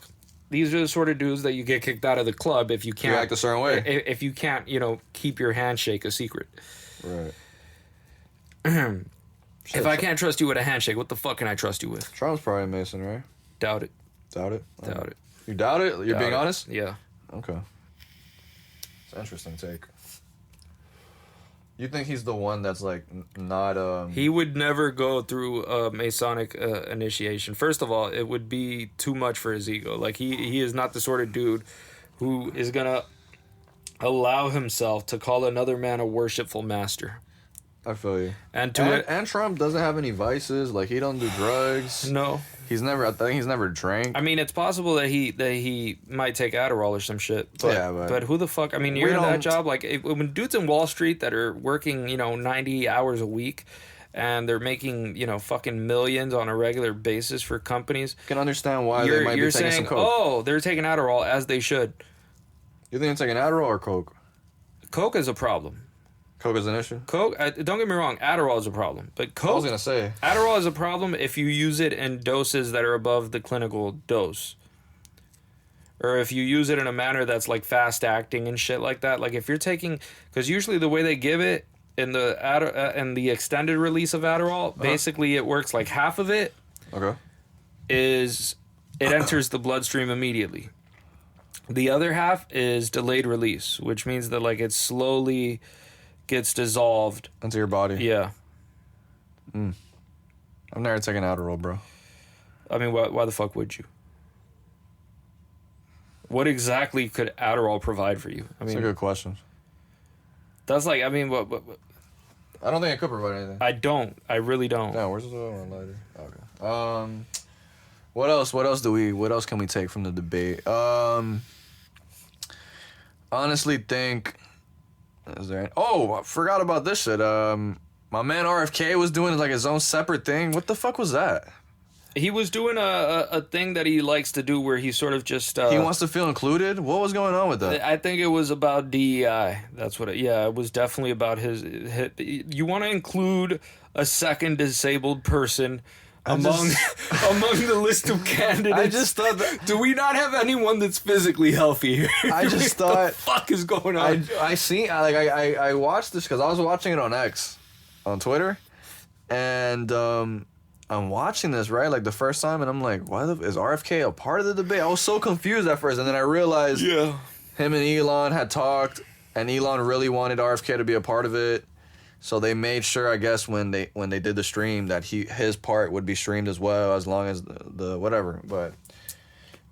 these are the sort of dudes that you get kicked out of the club if you can't You act a certain way. If you can't, you know, keep your handshake a secret. Right. If I can't trust you with a handshake, what the fuck can I trust you with? Trump's probably a Mason, right? Doubt it. Doubt it. Doubt it. You doubt it? You're being honest? Yeah. Okay. It's an interesting take. You think he's the one that's like not He would never go through a Masonic initiation. First of all, it would be too much for his ego. Like he is not the sort of dude who is gonna allow himself to call another man a worshipful master. I feel you. And Trump doesn't have any vices. Like, he don't do drugs. No. I think he's never drank. I mean, it's possible that he might take Adderall or some shit. But who the fuck? I mean, you're in that job. Like, when dudes in Wall Street that are working, 90 hours a week, and they're making, fucking millions on a regular basis for companies. You can understand why they might be taking some coke. Oh, they're taking Adderall as they should. You think they're taking Adderall or coke? Coke is a problem. Coke is an issue? Coke, don't get me wrong, Adderall is a problem. But Coke, I was going to say. Adderall is a problem if you use it in doses that are above the clinical dose. or if you use it in a manner that's like fast acting and shit like that. Like if you're taking, because usually the way they give it in the extended release of Adderall, basically it works like half of it is it enters the bloodstream immediately. The other half is delayed release, which means that like it slowly gets dissolved into your body. Yeah. I've never taken Adderall, bro. I mean, why the fuck would you? What exactly could Adderall provide for you? I mean, that's a good question. That's like, I mean, what I don't think it could provide anything. I really don't. No, where's the lighter? Okay. What else can we take from the debate? Honestly think, I forgot about this shit. My man RFK was doing like his own separate thing. What the fuck was that? He was doing a thing that he likes to do where he sort of just... he wants to feel included? What was going on with that? I think it was about DEI. That's what it was definitely about his you want to include a second disabled person among the list of candidates. I just thought that... Do we not have anyone that's physically healthy here? I just thought... What the fuck is going on? I watched this because I was watching it on X, on Twitter, and... I'm watching this, right, like the first time, and I'm like, is RFK a part of the debate? I was so confused at first, and then I realized him and Elon had talked, and Elon really wanted RFK to be a part of it, so they made sure, I guess, when they did the stream, that his part would be streamed as well, as long as the whatever. But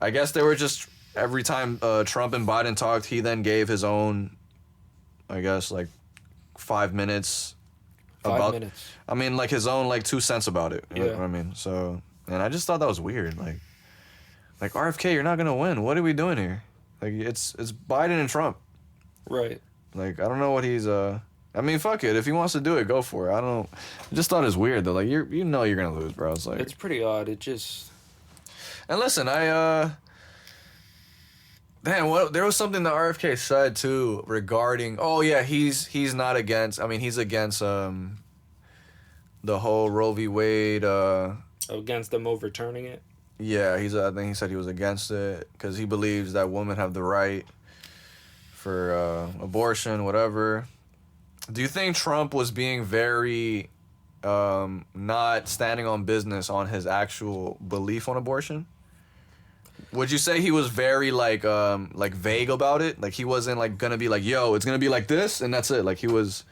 I guess they were just, every time Trump and Biden talked, he then gave his own, I guess, like 5 minutes. 5 minutes. I mean, like his own like 2 cents about it. You know Yeah. what I mean? So, and I just thought that was weird. Like RFK, you're not gonna win. What are we doing here? Like it's Biden and Trump. Right. Like I don't know what he's I mean, fuck it. If he wants to do it, go for it. I just thought it's weird though. Like you're gonna lose, bro. It's like It's pretty odd. It just... And listen, there was something that RFK said too regarding. Oh yeah, he's not against. I mean, he's against the whole Roe v. Wade. Against them overturning it. Yeah, I think he said he was against it because he believes that women have the right for abortion, whatever. Do you think Trump was being very not standing on business on his actual belief on abortion? Would you say he was very like vague about it? Like he wasn't like gonna be like, yo, it's gonna be like this and that's it. Like he was...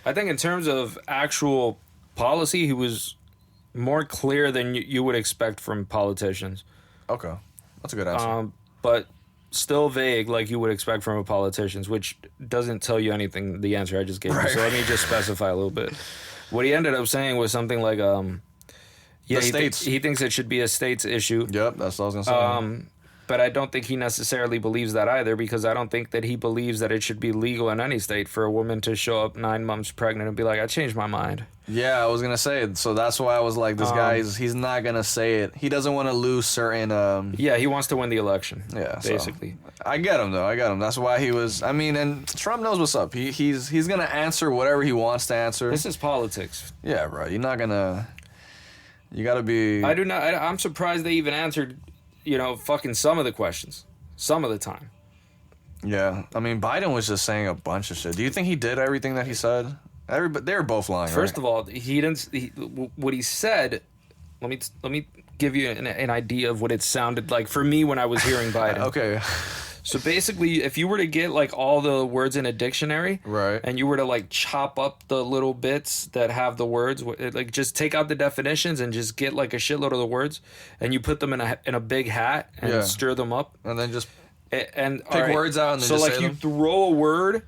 I think in terms of actual policy, he was more clear than you would expect from politicians. Okay, that's a good answer. But still vague like you would expect from a politician, which doesn't tell you anything, the answer I just gave you. So let me just specify a little bit. What he ended up saying was something like, the states. He thinks it should be a states issue. Yep, that's what I was gonna say. But I don't think he necessarily believes that either, because I don't think that he believes that it should be legal in any state for a woman to show up 9 months pregnant and be like, I changed my mind. Yeah, I was gonna say it. So that's why I was like, this guy, he's not gonna say it. He doesn't want to lose certain... Yeah, he wants to win the election. Yeah, basically. So, I get him, though. I get him. That's why he was... I mean, and Trump knows what's up. He's gonna answer whatever he wants to answer. This is politics. Yeah, bro. You're not gonna... You gotta be... I'm surprised they even answered, fucking some of the questions. Some of the time. Yeah. I mean, Biden was just saying a bunch of shit. Do you think he did everything that he said? They were both lying, First right? of all, he didn't... what he said... Let me give you an idea of what it sounded like for me when I was hearing Biden. Okay. So basically, if you were to get like all the words in a dictionary, right, and you were to like chop up the little bits that have the words, like just take out the definitions and just get like a shitload of the words, and you put them in a big hat and stir them up, and then just pick words out and then so just like say you them? throw a word.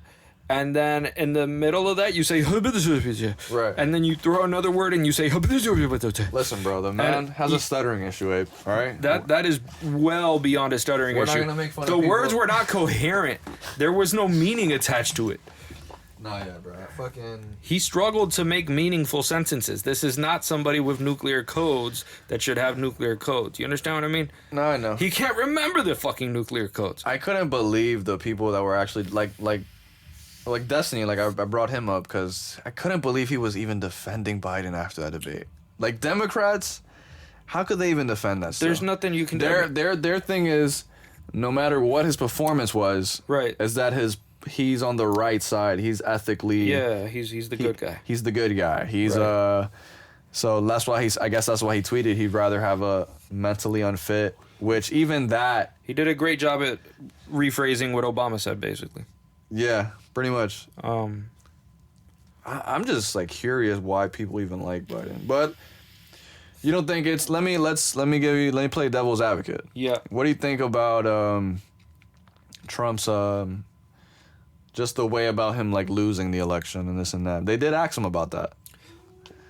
And then in the middle of that, you say, right. And then you throw another word and you say, listen, bro, the man has a stuttering issue, Ape. All right? That is well beyond a stuttering issue. We're not going to make fun of the people. words were not coherent. There was no meaning attached to it. Nah, yeah, bro. He struggled to make meaningful sentences. This is not somebody with nuclear codes that should have nuclear codes. You understand what I mean? No, I know. He can't remember the fucking nuclear codes. I couldn't believe the people that were actually, like Destiny, like I brought him up because I couldn't believe he was even defending Biden after that debate. Like Democrats, how could they even defend that stuff? There's nothing you can do. Their thing is no matter what his performance was, Right. is that he's on the right side. He's ethically. Yeah, he's the good guy. He's the good guy. He's Right. So that's why I guess that's why he tweeted he'd rather have a mentally unfit, which even that. He did a great job at rephrasing what Obama said, basically. Yeah, pretty much. I'm just like curious why people even like Biden, but you don't think it's? Let me play devil's advocate. Yeah. What do you think about Trump's just the way about him like losing the election and this and that? They did ask him about that.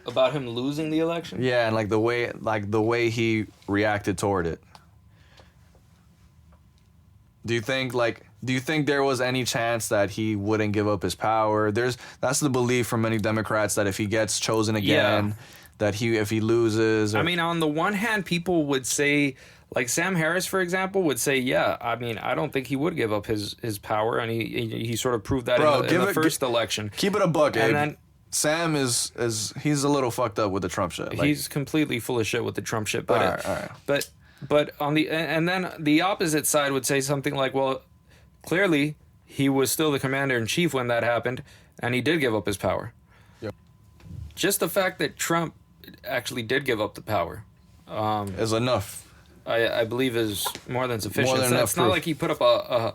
About him losing the election? Yeah, and like the way he reacted toward it. Do you think there was any chance that he wouldn't give up his power? That's the belief from many Democrats that if he gets chosen again, that if he loses. I mean, on the one hand, people would say, like Sam Harris, for example, would say, yeah, I mean, I don't think he would give up his power, and he sort of proved that in the first election. Keep it a buck, Abe. And then Sam is he's a little fucked up with the Trump shit. Like, he's completely full of shit with the Trump shit. But all right. but on and then the opposite side would say something like, well, clearly he was still the commander in chief when that happened, and he did give up his power. Yep. Just the fact that Trump actually did give up the power is enough. I believe is more than sufficient. More than enough It's not proof. like he put up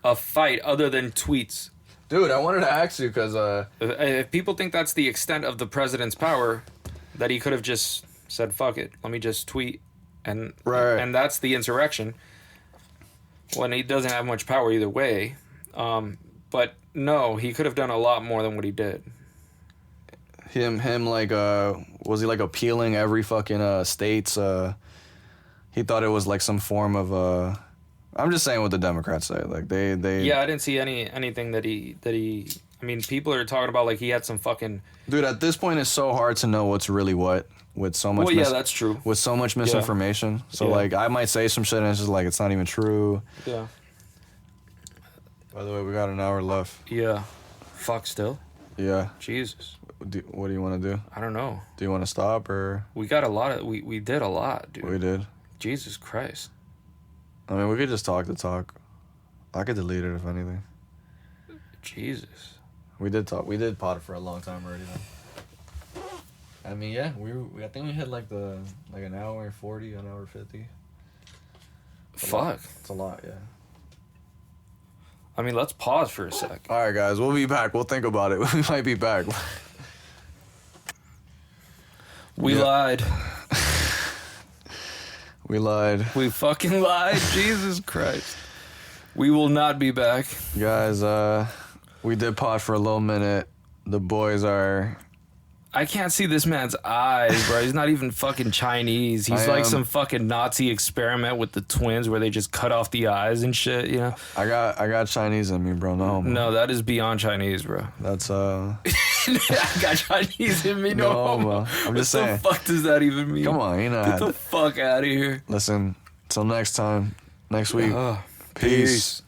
a fight other than tweets. Dude, I wanted to ask you because If people think that's the extent of the president's power, that he could have just said, fuck it, let me just tweet, and Right. and that's the insurrection, when he doesn't have much power either way. But no, he could have done a lot more than what he did. him like was he like appealing every fucking states? He thought it was like some form of I'm just saying what the Democrats say. Like they Yeah, I didn't see anything that he. I mean, people are talking about like he had some fucking. Dude, at this point, it's so hard to know what's really what with so much. Well, yeah, that's true. With so much misinformation, so Yeah. like I might say some shit and it's just like it's not even true. Yeah. By the way, we got an hour left. Yeah. Fuck still. Yeah. Jesus. What do you want to do? I don't know. Do you want to stop or We got a lot of. We did a lot, dude. we did? Jesus Christ. I mean, we could just talk the talk. I could delete it if anything. Jesus. We did talk. We did pod for a long time already. Though. I mean, yeah, I think we hit like an hour and 40, an hour 50. Fuck. It's a lot, yeah. I mean, let's pause for a sec. All right, guys, we'll be back. We'll think about it. We might be back. We Yeah. lied. We lied. We fucking lied. Jesus Christ. We will not be back. Guys, we did pod for a little minute. The boys are... I can't see this man's eyes, bro. He's not even fucking Chinese. He's I like am. some fucking Nazi experiment with the twins where they just cut off the eyes and shit, you know? I got Chinese in me, bro. No homo. No, that is beyond Chinese, bro. That's, I got Chinese in me, no No homo. homo. I'm just What saying. the fuck does that even mean? Come on, you know. Get the fuck out of here. Listen, till next time. Next week. Ugh. Peace.